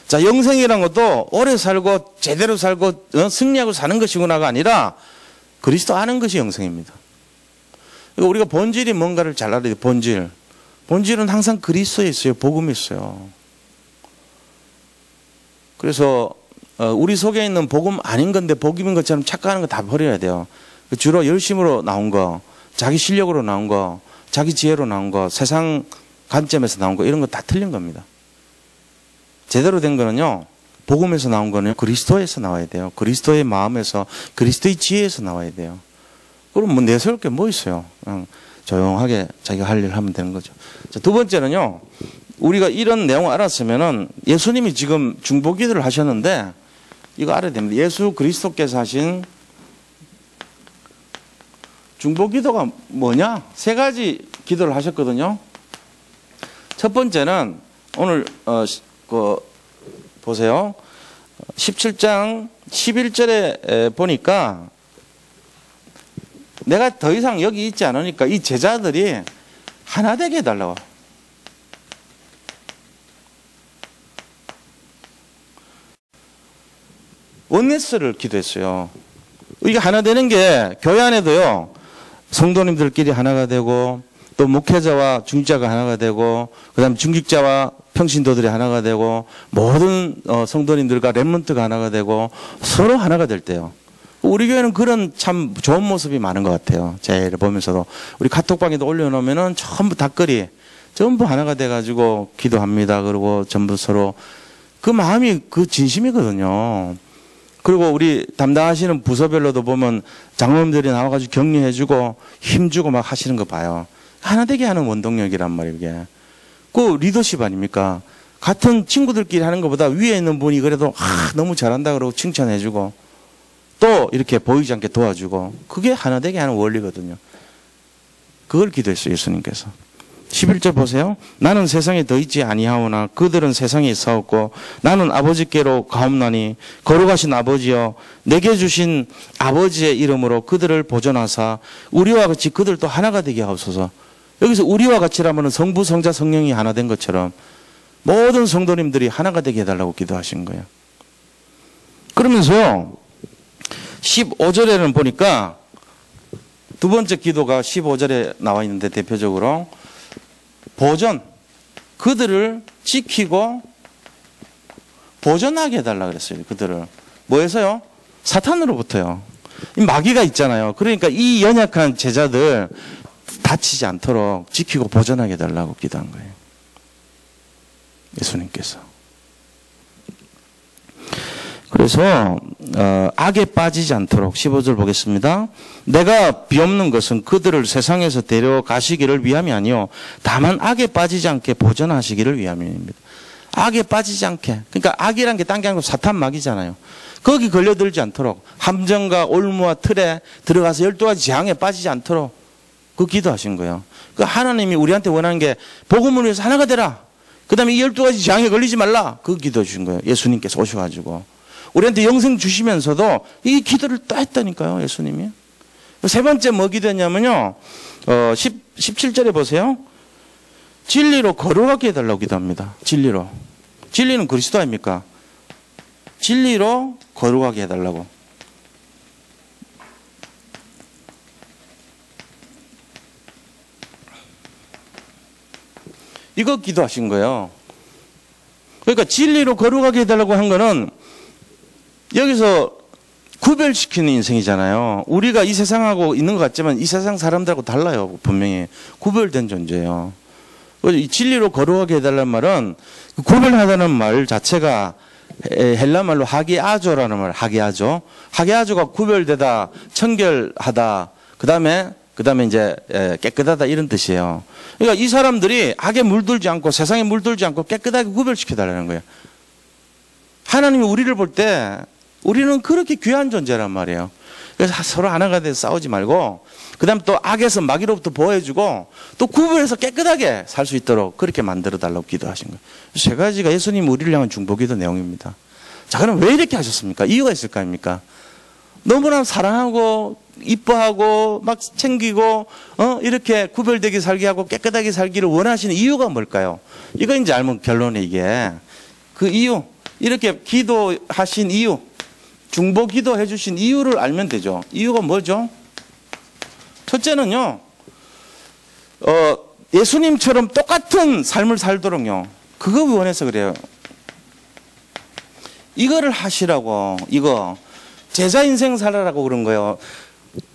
자, 영생이란 것도 오래 살고 제대로 살고 승리하고 사는 것이구나가 아니라 그리스도 아는 것이 영생입니다. 우리가 본질이 뭔가를 잘 알아야 돼요. 본질은 항상 그리스도에 있어요. 복음에 있어요. 그래서 우리 속에 있는 복음 아닌 건데 복음인 것처럼 착각하는 거 다 버려야 돼요. 주로 열심으로 나온 거, 자기 실력으로 나온 거, 자기 지혜로 나온 거, 세상 관점에서 나온 거 이런 거 다 틀린 겁니다. 제대로 된 거는요, 복음에서 나온 거는 그리스도에서 나와야 돼요. 그리스도의 마음에서, 그리스도의 지혜에서 나와야 돼요. 그럼 뭐 내세울 게 뭐 있어요. 그냥 조용하게 자기가 할 일을 하면 되는 거죠. 자, 두 번째는요, 우리가 이런 내용을 알았으면은 예수님이 지금 중보기도를 하셨는데 이거 알아야 됩니다. 예수 그리스도께서 하신 중보기도가 뭐냐? 세 가지 기도를 하셨거든요. 첫 번째는 오늘 보세요. 17장 11절에 보니까 내가 더 이상 여기 있지 않으니까 이 제자들이 하나 되게 해달라고. 원네스를 기도했어요. 이게 하나 되는 게 교회 안에도요, 성도님들끼리 하나가 되고 또 목회자와 중직자가 하나가 되고 그다음에 중직자와 평신도들이 하나가 되고 모든 성도님들과 렘넌트가 하나가 되고 서로 하나가 될 때요. 우리 교회는 그런 참 좋은 모습이 많은 것 같아요. 제를 보면서도 우리 카톡방에도 올려놓으면은 전부 닭거리 전부 하나가 돼가지고 기도합니다. 그리고 전부 서로 그 마음이 그 진심이거든요. 그리고 우리 담당하시는 부서별로도 보면 장로님들이 나와가지고 격려해주고 힘주고 막 하시는 거 봐요. 하나 되게 하는 원동력이란 말이에요, 이게. 그 리더십 아닙니까? 같은 친구들끼리 하는 것보다 위에 있는 분이 그래도 너무 잘한다 그러고 칭찬해주고 또 이렇게 보이지 않게 도와주고 그게 하나 되게 하는 원리거든요. 그걸 기도했어요, 예수님께서. 11절 보세요. 나는 세상에 더 있지 아니하오나 그들은 세상에 있사옵고 나는 아버지께로 가옵나니 거룩하신 아버지여 내게 주신 아버지의 이름으로 그들을 보존하사 우리와 같이 그들도 하나가 되게 하옵소서. 여기서 우리와 같이라면 성부 성자 성령이 하나 된 것처럼 모든 성도님들이 하나가 되게 해달라고 기도하신 거예요. 그러면서요 15절에는 보니까 두 번째 기도가 15절에 나와 있는데 대표적으로 보존, 그들을 지키고 보존하게 해달라 그랬어요. 그들을 뭐해서요? 사탄으로부터요. 마귀가 있잖아요. 그러니까 이 연약한 제자들 다치지 않도록 지키고 보존하게 해달라고 기도한 거예요. 예수님께서. 그래서 악에 빠지지 않도록 15절 보겠습니다. 내가 비옵는 것은 그들을 세상에서 데려가시기를 위함이 아니요 다만 악에 빠지지 않게 보전하시기를 위함입니다. 악에 빠지지 않게. 그러니까 악이란 게 딴 게 아니고 사탄 마귀잖아요. 거기 걸려들지 않도록 함정과 올무와 틀에 들어가서 12가지 재앙에 빠지지 않도록 그 기도하신 거예요. 그 하나님이 우리한테 원하는 게 복음을 위해서 하나가 되라. 그 다음에 이 12가지 재앙에 걸리지 말라. 그 기도해 주신 거예요. 예수님께서 오셔가지고. 우리한테 영생 주시면서도 이 기도를 또 했다니까요. 예수님이. 세 번째 뭐 기도했냐면요. 17절에 보세요. 진리로 거룩하게 해달라고 기도합니다. 진리로. 진리는 그리스도 아닙니까? 진리로 거룩하게 해달라고. 이거 기도하신 거예요. 그러니까 진리로 거룩하게 해달라고 한 거는 여기서 구별시키는 인생이잖아요. 우리가 이 세상하고 있는 것 같지만 이 세상 사람들하고 달라요. 분명히 구별된 존재예요. 이 진리로 거룩하게 해달라는 말은 구별하다는 말 자체가 헬라 말로 하게아조라는 말, 하게아조. 하게아조가 구별되다, 청결하다, 그 다음에 이제 깨끗하다 이런 뜻이에요. 그러니까 이 사람들이 악에 물들지 않고 세상에 물들지 않고 깨끗하게 구별시켜달라는 거예요. 하나님이 우리를 볼 때 우리는 그렇게 귀한 존재란 말이에요. 그래서 서로 하나가 돼서 싸우지 말고 그 다음에 또 악에서 마귀로부터 보호해주고 또 구별해서 깨끗하게 살 수 있도록 그렇게 만들어달라고 기도하신 거예요. 세 가지가 예수님 우리를 향한 중보기도 내용입니다. 자, 그럼 왜 이렇게 하셨습니까? 이유가 있을 거 아닙니까? 너무나 사랑하고 이뻐하고 막 챙기고 이렇게 구별되게 살게 하고 깨끗하게 살기를 원하시는 이유가 뭘까요? 이거 이제 알면 결론에 이게 그 이유, 이렇게 기도하신 이유, 중보 기도해 주신 이유를 알면 되죠. 이유가 뭐죠? 첫째는요, 예수님처럼 똑같은 삶을 살도록요. 그거 원해서 그래요. 이거를 하시라고, 이거. 제자 인생 살아라고 그런 거예요.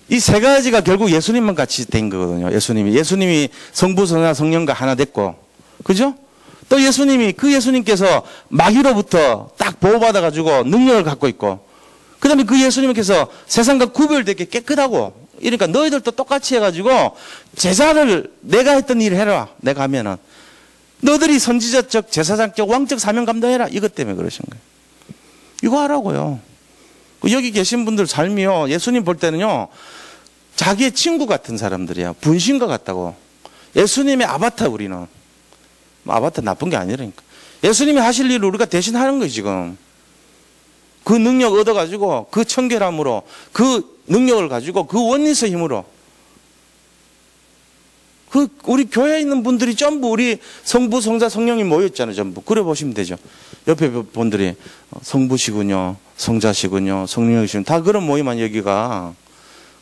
이 세 가지가 결국 예수님만 같이 된 거거든요. 예수님이 성부, 성자, 성령과 하나 됐고. 그죠? 또 예수님께서 마귀로부터 딱 보호받아가지고 능력을 갖고 있고. 그 다음에 그 예수님께서 세상과 구별되게 깨끗하고. 이러니까 너희들도 똑같이 해가지고 제자를 내가 했던 일을 해라. 내가 하면은. 너희들이 선지자적, 제사장적, 왕적 사명 감당해라. 이것 때문에 그러신 거예요. 이거 하라고요. 여기 계신 분들 삶이요. 예수님 볼 때는요. 자기의 친구 같은 사람들이야. 분신과 같다고. 예수님의 아바타 우리는. 아바타 나쁜 게 아니라니까. 예수님이 하실 일을 우리가 대신 하는 거예요 지금. 그 능력 얻어가지고 그 청결함으로 그 능력을 가지고 그 원리스 힘으로 그 우리 교회에 있는 분들이 전부 우리 성부, 성자, 성령이 모여있잖아요. 전부. 그래 보시면 되죠. 옆에 분들이 성부시군요. 성자시군요. 성령이시군요. 다 그런 모임 아니에요 여기가.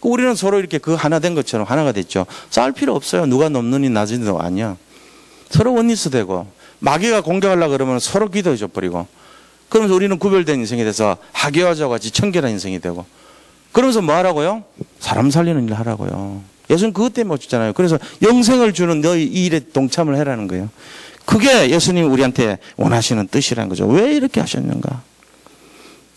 우리는 서로 이렇게 그 하나 된 것처럼 하나가 됐죠. 싸울 필요 없어요. 누가 높느니 낮으니 아니야. 서로 원리스 되고 마귀가 공격하려고 그러면 서로 기도해 줘버리고 그러면서 우리는 구별된 인생이 돼서 하게와자와 같이 청결한 인생이 되고 그러면서 뭐 하라고요? 사람 살리는 일 하라고요. 예수는 그것 때문에 오셨잖아요. 그래서 영생을 주는 너희 이 일에 동참을 해라는 거예요. 그게 예수님이 우리한테 원하시는 뜻이라는 거죠. 왜 이렇게 하셨는가?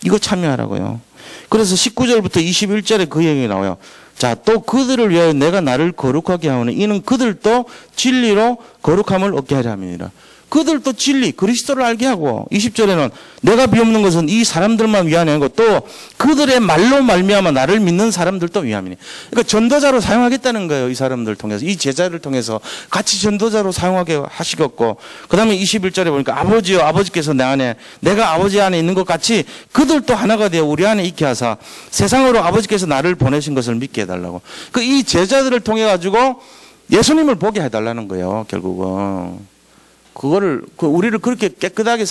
이거 참여하라고요. 그래서 19절부터 21절에 그 얘기가 나와요. 자, 또 그들을 위하여 내가 나를 거룩하게 하오니 이는 그들도 진리로 거룩함을 얻게 하려 함이니라. 그들도 진리, 그리스도를 알게 하고 20절에는 내가 비옵는 것은 이 사람들만 위함이 아니고 또 그들의 말로 말미암아 나를 믿는 사람들도 위함이니. 그러니까 전도자로 사용하겠다는 거예요. 이 사람들 통해서. 이 제자를 통해서 같이 전도자로 사용하게 하시겠고 그 다음에 21절에 보니까 아버지여 아버지께서 내 안에 내가 아버지 안에 있는 것 같이 그들도 하나가 되어 우리 안에 있게 하사 세상으로 아버지께서 나를 보내신 것을 믿게 해달라고. 그 이 제자들을 통해 가지고 예수님을 보게 해달라는 거예요. 결국은. 우리를 그렇게 깨끗하게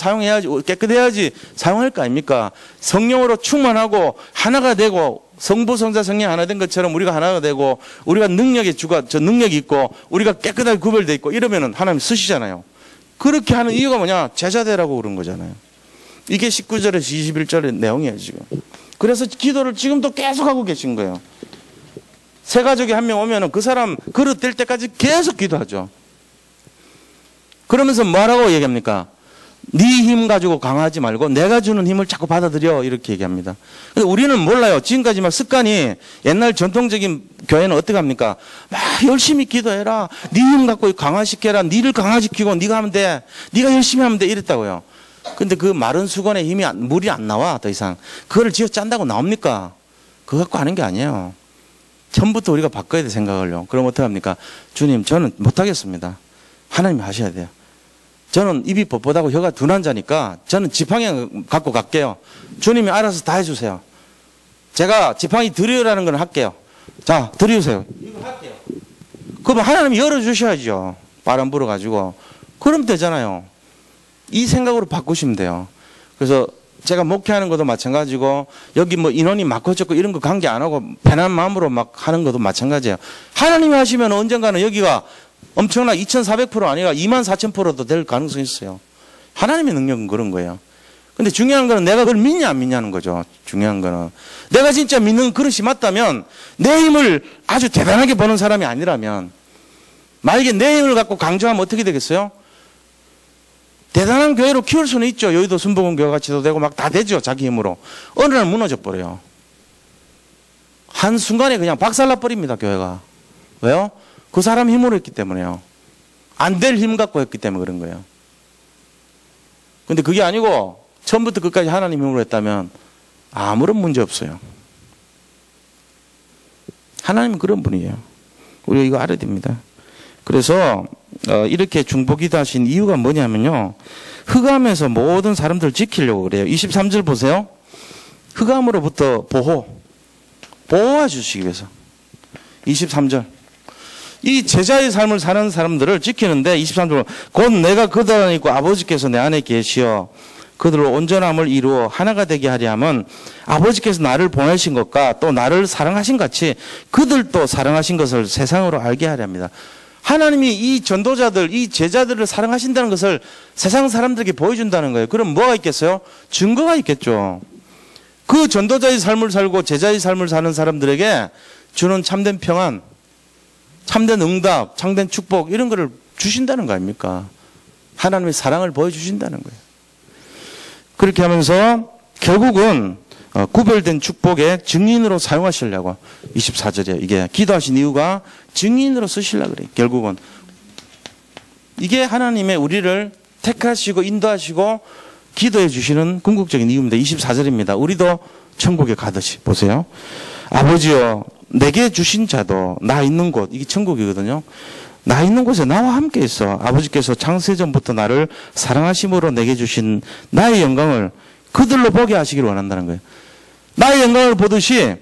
깨끗해야지 사용할 거 아닙니까? 성령으로 충만하고 하나가 되고 성부, 성자, 성령 하나 된 것처럼 우리가 하나가 되고 우리가 능력이 있고 우리가 깨끗하게 구별되어 있고 이러면은 하나님 쓰시잖아요. 그렇게 하는 이유가 뭐냐? 제자되라고 그런 거잖아요. 이게 19절에서 21절의 내용이에요, 지금. 그래서 기도를 지금도 계속 하고 계신 거예요. 세 가족이 한 명 오면은 그 사람 그릇 될 때까지 계속 기도하죠. 그러면서 뭐라고 얘기합니까? 네 힘 가지고 강하지 말고 내가 주는 힘을 자꾸 받아들여 이렇게 얘기합니다. 근데 우리는 몰라요. 지금까지 막 습관이 옛날 전통적인 교회는 어떻게 합니까? 막 열심히 기도해라. 네 힘 갖고 강화시켜라. 니를 강화시키고 네가 하면 돼. 네가 열심히 하면 돼. 이랬다고요. 근데 그 마른 수건에 물이 안 나와 더 이상. 그거를 쥐어 짠다고 나옵니까? 그거 갖고 하는 게 아니에요. 처음부터 우리가 바꿔야 돼 생각을요. 그럼 어떻게 합니까? 주님 저는 못하겠습니다. 하나님이 하셔야 돼요. 저는 입이 뻣뻣하고 혀가 둔한 자니까 저는 지팡이 갖고 갈게요. 주님이 알아서 다 해주세요. 제가 지팡이 드리우라는 건 할게요. 자, 드리우세요. 이거 할게요. 그럼 하나님이 열어주셔야죠. 바람 불어가지고. 그럼 되잖아요. 이 생각으로 바꾸시면 돼요. 그래서 제가 목회하는 것도 마찬가지고 여기 뭐 인원이 많고 적고 이런 거 관계 안 하고 편한 마음으로 막 하는 것도 마찬가지예요. 하나님이 하시면 언젠가는 여기가 엄청나 2400% 아니라 24000%도 될 가능성이 있어요. 하나님의 능력은 그런 거예요. 근데 중요한 거는 내가 그걸 믿냐 안 믿냐는 거죠. 중요한 거는 내가 진짜 믿는 그릇이 맞다면 내 힘을 아주 대단하게 버는 사람이 아니라면 만약에 내 힘을 갖고 강조하면 어떻게 되겠어요? 대단한 교회로 키울 수는 있죠. 여의도 순복음 교회 같이도 되고 막 다 되죠. 자기 힘으로. 어느 날 무너져 버려요. 한순간에 그냥 박살나 버립니다. 교회가. 왜요? 그 사람 힘으로 했기 때문에요. 안 될 힘 갖고 했기 때문에 그런 거예요. 근데 그게 아니고 처음부터 끝까지 하나님 힘으로 했다면 아무런 문제 없어요. 하나님은 그런 분이에요. 우리가 이거 알아야 됩니다. 그래서 이렇게 중보기도 하신 이유가 뭐냐면요. 흑암에서 모든 사람들을 지키려고 그래요. 23절 보세요. 흑암으로부터 보호해 주시기 위해서. 23절. 이 제자의 삶을 사는 사람들을 지키는데 23절 곧 내가 그들 안에 있고 아버지께서 내 안에 계시어 그들로 온전함을 이루어 하나가 되게 하려 함은 아버지께서 나를 보내신 것과 또 나를 사랑하신 같이 그들도 사랑하신 것을 세상으로 알게 하려 합니다. 하나님이 이 전도자들, 이 제자들을 사랑하신다는 것을 세상 사람들에게 보여준다는 거예요. 그럼 뭐가 있겠어요? 증거가 있겠죠. 그 전도자의 삶을 살고 제자의 삶을 사는 사람들에게 주는 참된 평안, 참된 응답, 참된 축복 이런 거를 주신다는 거 아닙니까? 하나님의 사랑을 보여주신다는 거예요. 그렇게 하면서 결국은 구별된 축복의 증인으로 사용하시려고 24절이에요. 이게 기도하신 이유가 증인으로 쓰시려고 그래요. 결국은 이게 하나님의 우리를 택하시고 인도하시고 기도해 주시는 궁극적인 이유입니다. 24절입니다. 우리도 천국에 가듯이 보세요. 아버지여 내게 주신 자도 나 있는 곳 이게 천국이거든요. 나 있는 곳에 나와 함께 있어. 아버지께서 창세전부터 나를 사랑하심으로 내게 주신 나의 영광을 그들로 보게 하시기를 원한다는 거예요. 나의 영광을 보듯이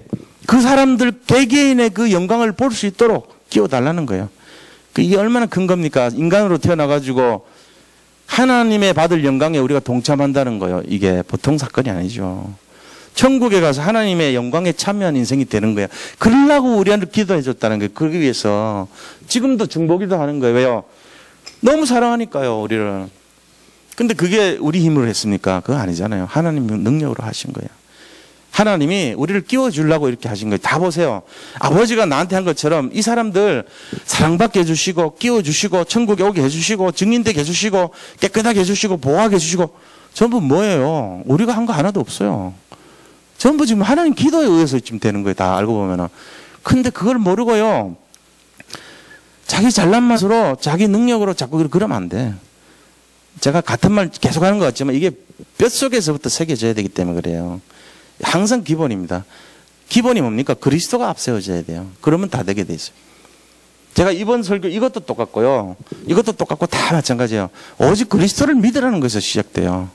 그 사람들 개개인의 그 영광을 볼 수 있도록 끼워달라는 거예요. 이게 얼마나 큰 겁니까? 인간으로 태어나가지고 하나님의 받을 영광에 우리가 동참한다는 거예요. 이게 보통 사건이 아니죠. 천국에 가서 하나님의 영광에 참여한 인생이 되는 거예요. 그러려고 우리한테 기도해 줬다는 거예요. 그러기 위해서 지금도 중보기도 하는 거예요. 왜요? 너무 사랑하니까요, 우리를. 근데 그게 우리 힘으로 했습니까? 그거 아니잖아요. 하나님 능력으로 하신 거예요. 하나님이 우리를 끼워주려고 이렇게 하신 거예요. 다 보세요. 아버지가 나한테 한 것처럼 이 사람들 사랑받게 해주시고 끼워주시고 천국에 오게 해주시고 증인되게 해주시고 깨끗하게 해주시고 보호하게 해주시고 전부 뭐예요? 우리가 한 거 하나도 없어요. 전부 지금 하나님 기도에 의해서 지금 되는 거예요. 다 알고 보면은. 근데 그걸 모르고요. 자기 잘난 맛으로 자기 능력으로 자꾸 그러면 안 돼. 제가 같은 말 계속 하는 것 같지만 이게 뼛속에서부터 새겨져야 되기 때문에 그래요. 항상 기본입니다. 기본이 뭡니까? 그리스도가 앞세워져야 돼요. 그러면 다 되게 돼 있어요. 제가 이번 설교 이것도 똑같고요. 이것도 똑같고 다 마찬가지예요. 오직 그리스도를 믿으라는 것에서 시작돼요.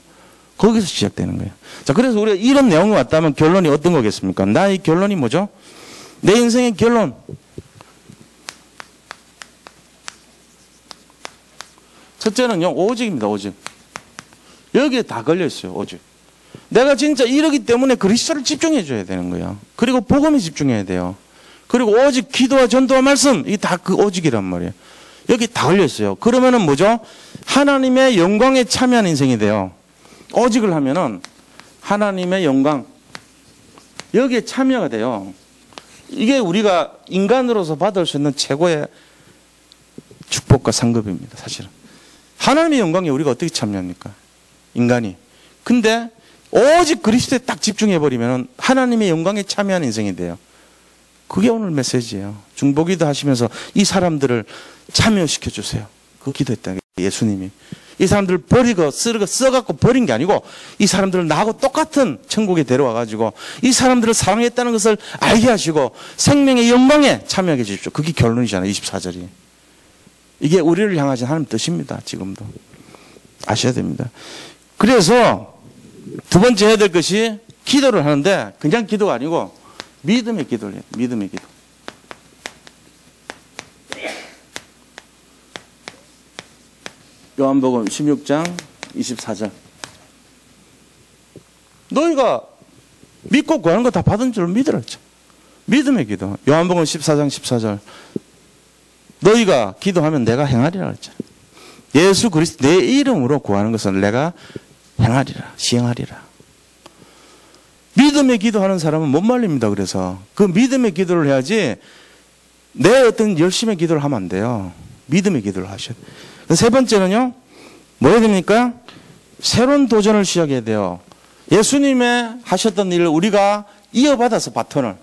거기서 시작되는 거예요. 자, 그래서 우리가 이런 내용이 왔다면 결론이 어떤 거겠습니까? 나의 결론이 뭐죠? 내 인생의 결론. 첫째는요, 오직입니다, 오직. 여기에 다 걸려있어요, 오직. 내가 진짜 이러기 때문에 그리스도를 집중해줘야 되는 거예요. 그리고 복음에 집중해야 돼요. 그리고 오직 기도와 전도와 말씀, 이게 다 그 오직이란 말이에요. 여기 다 걸려있어요. 그러면은 뭐죠? 하나님의 영광에 참여한 인생이 돼요. 오직을 하면은 하나님의 영광, 여기에 참여가 돼요. 이게 우리가 인간으로서 받을 수 있는 최고의 축복과 상급입니다, 사실은. 하나님의 영광에 우리가 어떻게 참여합니까? 인간이. 근데 오직 그리스도에 딱 집중해버리면 하나님의 영광에 참여하는 인생이 돼요. 그게 오늘 메시지예요. 중보기도 하시면서 이 사람들을 참여시켜 주세요. 그 기도했다. 예수님이. 이 사람들을 버리고 써갖고 버린 게 아니고 이 사람들을 나하고 똑같은 천국에 데려와가지고 이 사람들을 사랑했다는 것을 알게 하시고 생명의 영광에 참여하게 해주십시오. 그게 결론이잖아요. 24절이. 이게 우리를 향하신 하나님 뜻입니다. 지금도. 아셔야 됩니다. 그래서 두 번째 해야 될 것이 기도를 하는데 그냥 기도가 아니고 믿음의 기도를 해요. 믿음의 기도. 요한복음 16장 24절. 너희가 믿고 구하는 거 다 받은 줄 믿으라 했죠. 믿음의 기도. 요한복음 14장 14절. 너희가 기도하면 내가 행하리라 했죠. 예수 그리스도 내 이름으로 구하는 것은 내가 행하리라, 시행하리라. 믿음의 기도하는 사람은 못 말립니다. 그래서 그 믿음의 기도를 해야지 내 어떤 열심의 기도를 하면 안 돼요. 믿음의 기도를 하셔야 돼요. 세 번째는요, 뭐 해야 됩니까? 새로운 도전을 시작해야 돼요. 예수님의 하셨던 일을 우리가 이어받아서 바톤을.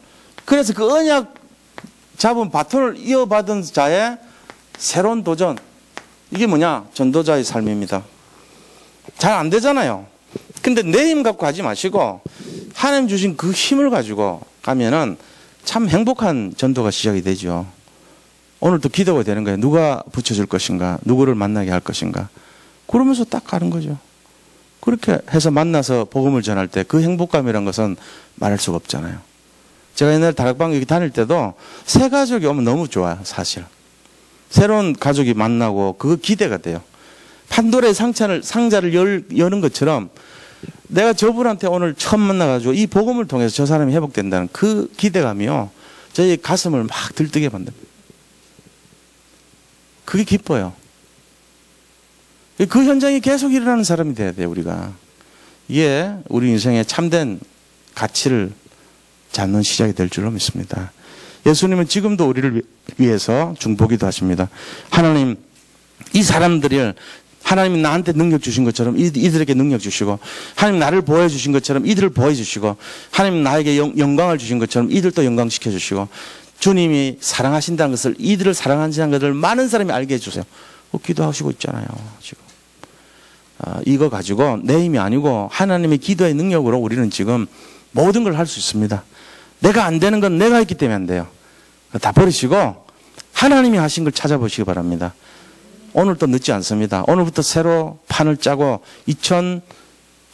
그래서 그 언약 잡은 바톤을 이어받은 자의 새로운 도전. 이게 뭐냐? 전도자의 삶입니다. 잘 안 되잖아요. 근데 내 힘 갖고 하지 마시고 하나님 주신 그 힘을 가지고 가면은 참 행복한 전도가 시작이 되죠. 오늘도 기도가 되는 거예요. 누가 붙여줄 것인가? 누구를 만나게 할 것인가? 그러면서 딱 가는 거죠. 그렇게 해서 만나서 복음을 전할 때 그 행복감이란 것은 말할 수가 없잖아요. 제가 옛날에 다락방 여기 다닐 때도 새 가족이 오면 너무 좋아요. 사실. 새로운 가족이 만나고 그거 기대가 돼요. 판도라의 상자를 여는 것처럼 내가 저분한테 오늘 처음 만나가지고 이 복음을 통해서 저 사람이 회복된다는 그 기대감이요. 저희 가슴을 막 들뜨게 만듭니다. 그게 기뻐요. 그 현장이 계속 일어나는 사람이 돼야 돼요, 우리가. 이게 우리 인생의 참된 가치를 잡는 시작이 될 줄로 믿습니다. 예수님은 지금도 우리를 위해서 중보기도 하십니다. 하나님, 이 사람들을 하나님이 나한테 능력 주신 것처럼 이들에게 능력 주시고, 하나님 나를 보호해 주신 것처럼 이들을 보호해 주시고, 하나님 나에게 영광을 주신 것처럼 이들도 영광시켜 주시고, 주님이 사랑하신다는 것을, 이들을 사랑하신다는 것을 많은 사람이 알게 해주세요. 기도하시고 있잖아요, 지금. 이거 가지고 내 힘이 아니고 하나님의 기도의 능력으로 우리는 지금 모든 걸 할 수 있습니다. 내가 안 되는 건 내가 했기 때문에 안 돼요. 다 버리시고 하나님이 하신 걸 찾아보시기 바랍니다. 오늘도 늦지 않습니다. 오늘부터 새로 판을 짜고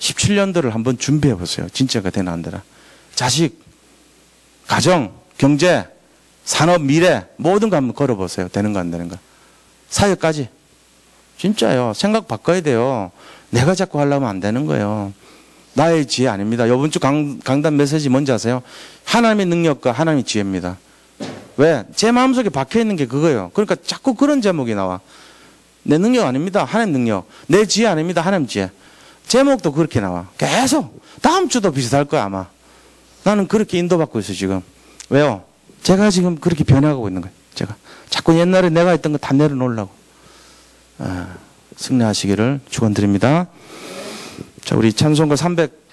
2017년도를 한번 준비해 보세요. 진짜가 되나 안 되나. 자식, 가정, 경제, 산업, 미래 모든 거 한번 걸어보세요. 되는가 안 되는가. 사역까지. 진짜요. 생각 바꿔야 돼요. 내가 자꾸 하려면 안 되는 거예요. 나의 지혜 아닙니다. 이번 주 강단 메시지 뭔지 아세요? 하나님의 능력과 하나님의 지혜입니다. 왜? 제 마음속에 박혀있는 게 그거예요. 그러니까 자꾸 그런 제목이 나와. 내 능력 아닙니다. 하나님 능력. 내 지혜 아닙니다. 하나님 지혜. 제목도 그렇게 나와. 계속. 다음 주도 비슷할 거야 아마. 나는 그렇게 인도받고 있어요 지금. 왜요? 제가 지금 그렇게 변해가고 있는 거예요. 제가 자꾸 옛날에 내가 했던 거 다 내려놓으려고. 승리하시기를 축원드립니다. 자, 우리 찬송가 300